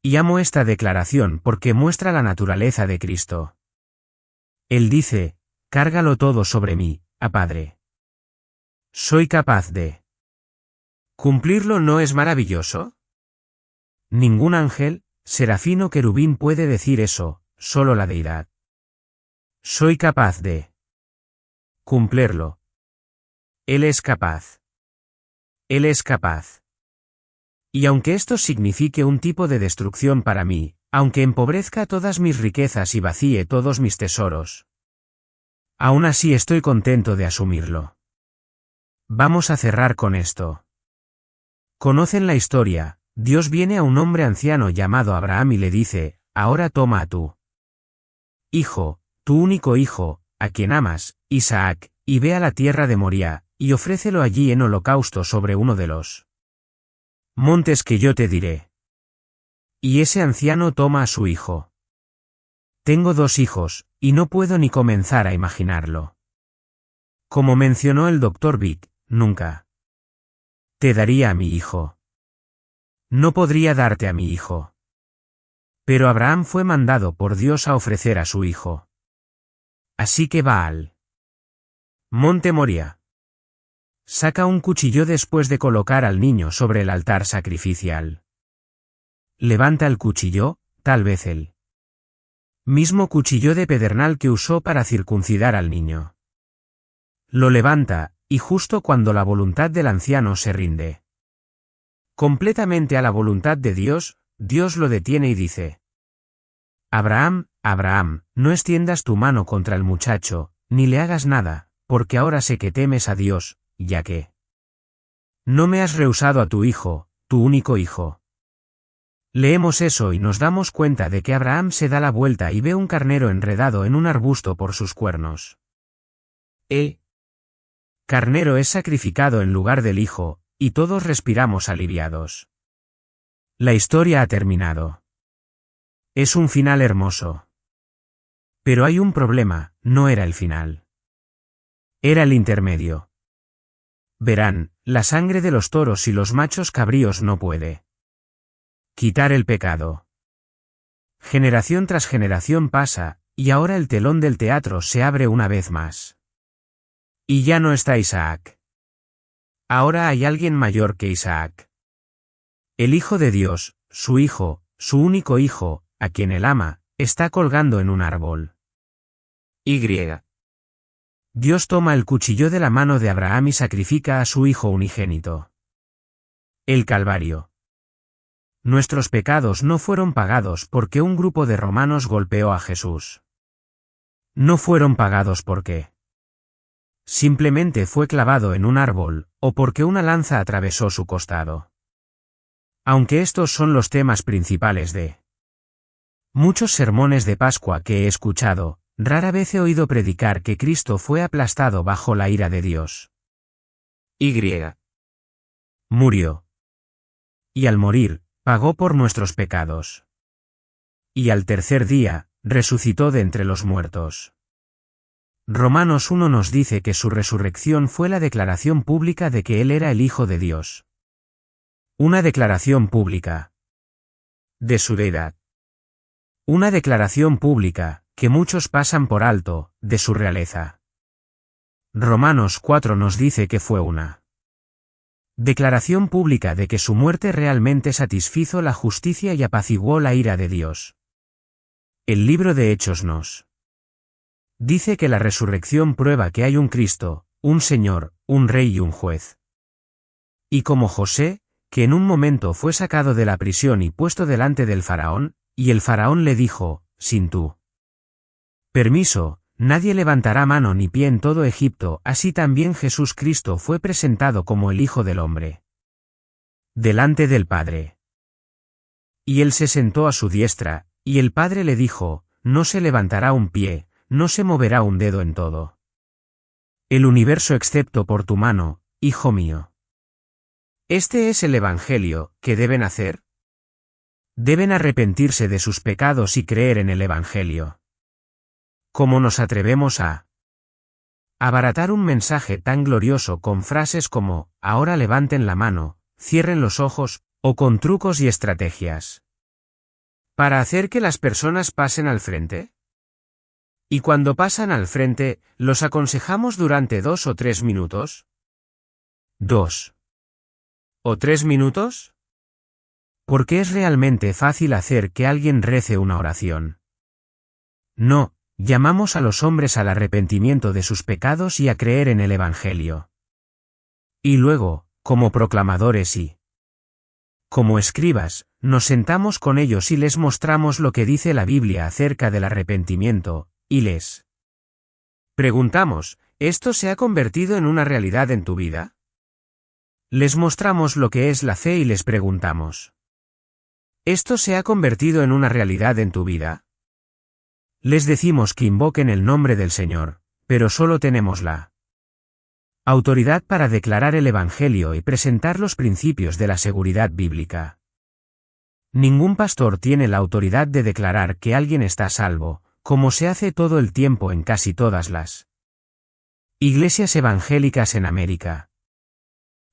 Y amo esta declaración porque muestra la naturaleza de Cristo. Él dice: Cárgalo todo sobre mí, Padre. Soy capaz de cumplirlo. ¿No es maravilloso? Ningún ángel, serafín o querubín puede decir eso, solo la deidad. Soy capaz de cumplirlo. Él es capaz. Él es capaz. Y aunque esto signifique un tipo de destrucción para mí, aunque empobrezca todas mis riquezas y vacíe todos mis tesoros, aún así estoy contento de asumirlo. Vamos a cerrar con esto. Conocen la historia. Dios viene a un hombre anciano llamado Abraham y le dice, ahora toma a tu hijo, tu único hijo, a quien amas, Isaac, y ve a la tierra de Moría, y ofrécelo allí en holocausto sobre uno de los montes que yo te diré. Y ese anciano toma a su hijo. Tengo 2 hijos, y no puedo ni comenzar a imaginarlo. Como mencionó el Dr. Vic, nunca te daría a mi hijo. No podría darte a mi hijo. Pero Abraham fue mandado por Dios a ofrecer a su hijo. Así que va al monte Moría. Saca un cuchillo después de colocar al niño sobre el altar sacrificial. Levanta el cuchillo, tal vez el mismo cuchillo de pedernal que usó para circuncidar al niño. Lo levanta, y justo cuando la voluntad del anciano se rinde completamente a la voluntad de Dios, Dios lo detiene y dice: Abraham, Abraham, no extiendas tu mano contra el muchacho, ni le hagas nada, porque ahora sé que temes a Dios, ya que no me has rehusado a tu hijo, tu único hijo. Leemos eso y nos damos cuenta de que Abraham se da la vuelta y ve un carnero enredado en un arbusto por sus cuernos. El carnero es sacrificado en lugar del hijo, y todos respiramos aliviados. La historia ha terminado. Es un final hermoso. Pero hay un problema, no era el final. Era el intermedio. Verán, la sangre de los toros y los machos cabríos no puede quitar el pecado. Generación tras generación pasa, y ahora el telón del teatro se abre una vez más. Y ya no está Isaac. Ahora hay alguien mayor que Isaac. El Hijo de Dios, su Hijo, su único Hijo, a quien él ama, está colgando en un árbol. Y. Dios toma el cuchillo de la mano de Abraham y sacrifica a su Hijo unigénito. El Calvario. Nuestros pecados no fueron pagados porque un grupo de romanos golpeó a Jesús. No fueron pagados porque simplemente fue clavado en un árbol, o porque una lanza atravesó su costado. Aunque estos son los temas principales de muchos sermones de Pascua que he escuchado, rara vez he oído predicar que Cristo fue aplastado bajo la ira de Dios. Y. Murió. Y al morir, pagó por nuestros pecados. Y al tercer día, resucitó de entre los muertos. Romanos 1 nos dice que su resurrección fue la declaración pública de que Él era el Hijo de Dios. Una declaración pública de su deidad. Una declaración pública, que muchos pasan por alto, de su realeza. Romanos 4 nos dice que fue una declaración pública de que su muerte realmente satisfizo la justicia y apaciguó la ira de Dios. El libro de Hechos nos dice que la resurrección prueba que hay un Cristo, un Señor, un Rey y un Juez. Y como José, que en un momento fue sacado de la prisión y puesto delante del faraón, y el faraón le dijo: sin tu permiso, nadie levantará mano ni pie en todo Egipto, así también Jesús Cristo fue presentado como el Hijo del Hombre delante del Padre. Y él se sentó a su diestra, y el Padre le dijo: no se levantará un pie, no se moverá un dedo en todo el universo excepto por tu mano, hijo mío. Este es el Evangelio. ¿Qué deben hacer? Deben arrepentirse de sus pecados y creer en el Evangelio. ¿Cómo nos atrevemos a abaratar un mensaje tan glorioso con frases como: ahora levanten la mano, cierren los ojos, o con trucos y estrategias para hacer que las personas pasen al frente? Y cuando pasan al frente, ¿los aconsejamos durante 2 o 3 minutos? ¿2 o 3 minutos? Porque es realmente fácil hacer que alguien rece una oración. No, llamamos a los hombres al arrepentimiento de sus pecados y a creer en el Evangelio. Y luego, como proclamadores y como escribas, nos sentamos con ellos y les mostramos lo que dice la Biblia acerca del arrepentimiento, y les preguntamos, ¿esto se ha convertido en una realidad en tu vida? Les mostramos lo que es la fe y les preguntamos, ¿esto se ha convertido en una realidad en tu vida? Les decimos que invoquen el nombre del Señor, pero solo tenemos la autoridad para declarar el Evangelio y presentar los principios de la seguridad bíblica. Ningún pastor tiene la autoridad de declarar que alguien está salvo, como se hace todo el tiempo en casi todas las iglesias evangélicas en América.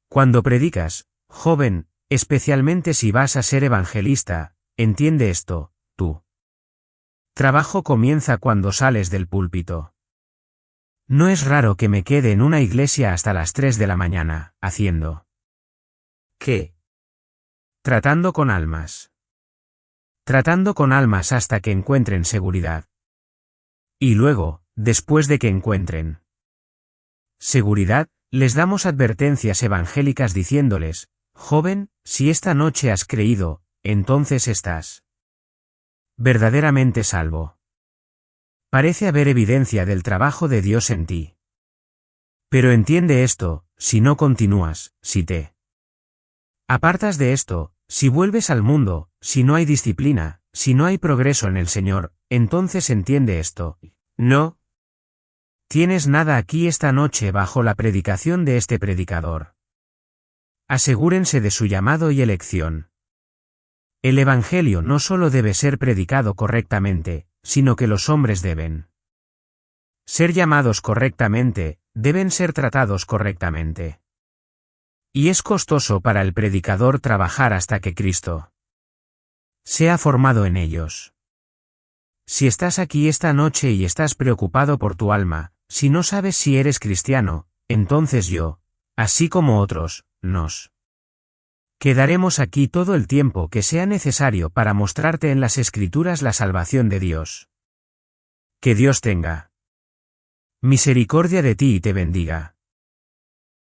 Cuando predicas, joven, especialmente si vas a ser evangelista, entiende esto, tu trabajo comienza cuando sales del púlpito. No es raro que me quede en una iglesia hasta las 3 de la mañana, haciendo ¿qué? Tratando con almas. Tratando con almas hasta que encuentren seguridad. Y luego, después de que encuentren seguridad, les damos advertencias evangélicas diciéndoles, joven, si esta noche has creído, entonces estás verdaderamente salvo. Parece haber evidencia del trabajo de Dios en ti. Pero entiende esto, si no continúas, si te apartas de esto, si vuelves al mundo, si no hay disciplina, si no hay progreso en el Señor, entonces entiende esto. No tienes nada aquí esta noche bajo la predicación de este predicador. Asegúrense de su llamado y elección. El Evangelio no solo debe ser predicado correctamente, sino que los hombres deben ser llamados correctamente, deben ser tratados correctamente. Y es costoso para el predicador trabajar hasta que Cristo sea formado en ellos. Si estás aquí esta noche y estás preocupado por tu alma, si no sabes si eres cristiano, entonces yo, así como otros, nos quedaremos aquí todo el tiempo que sea necesario para mostrarte en las Escrituras la salvación de Dios. Que Dios tenga misericordia de ti y te bendiga.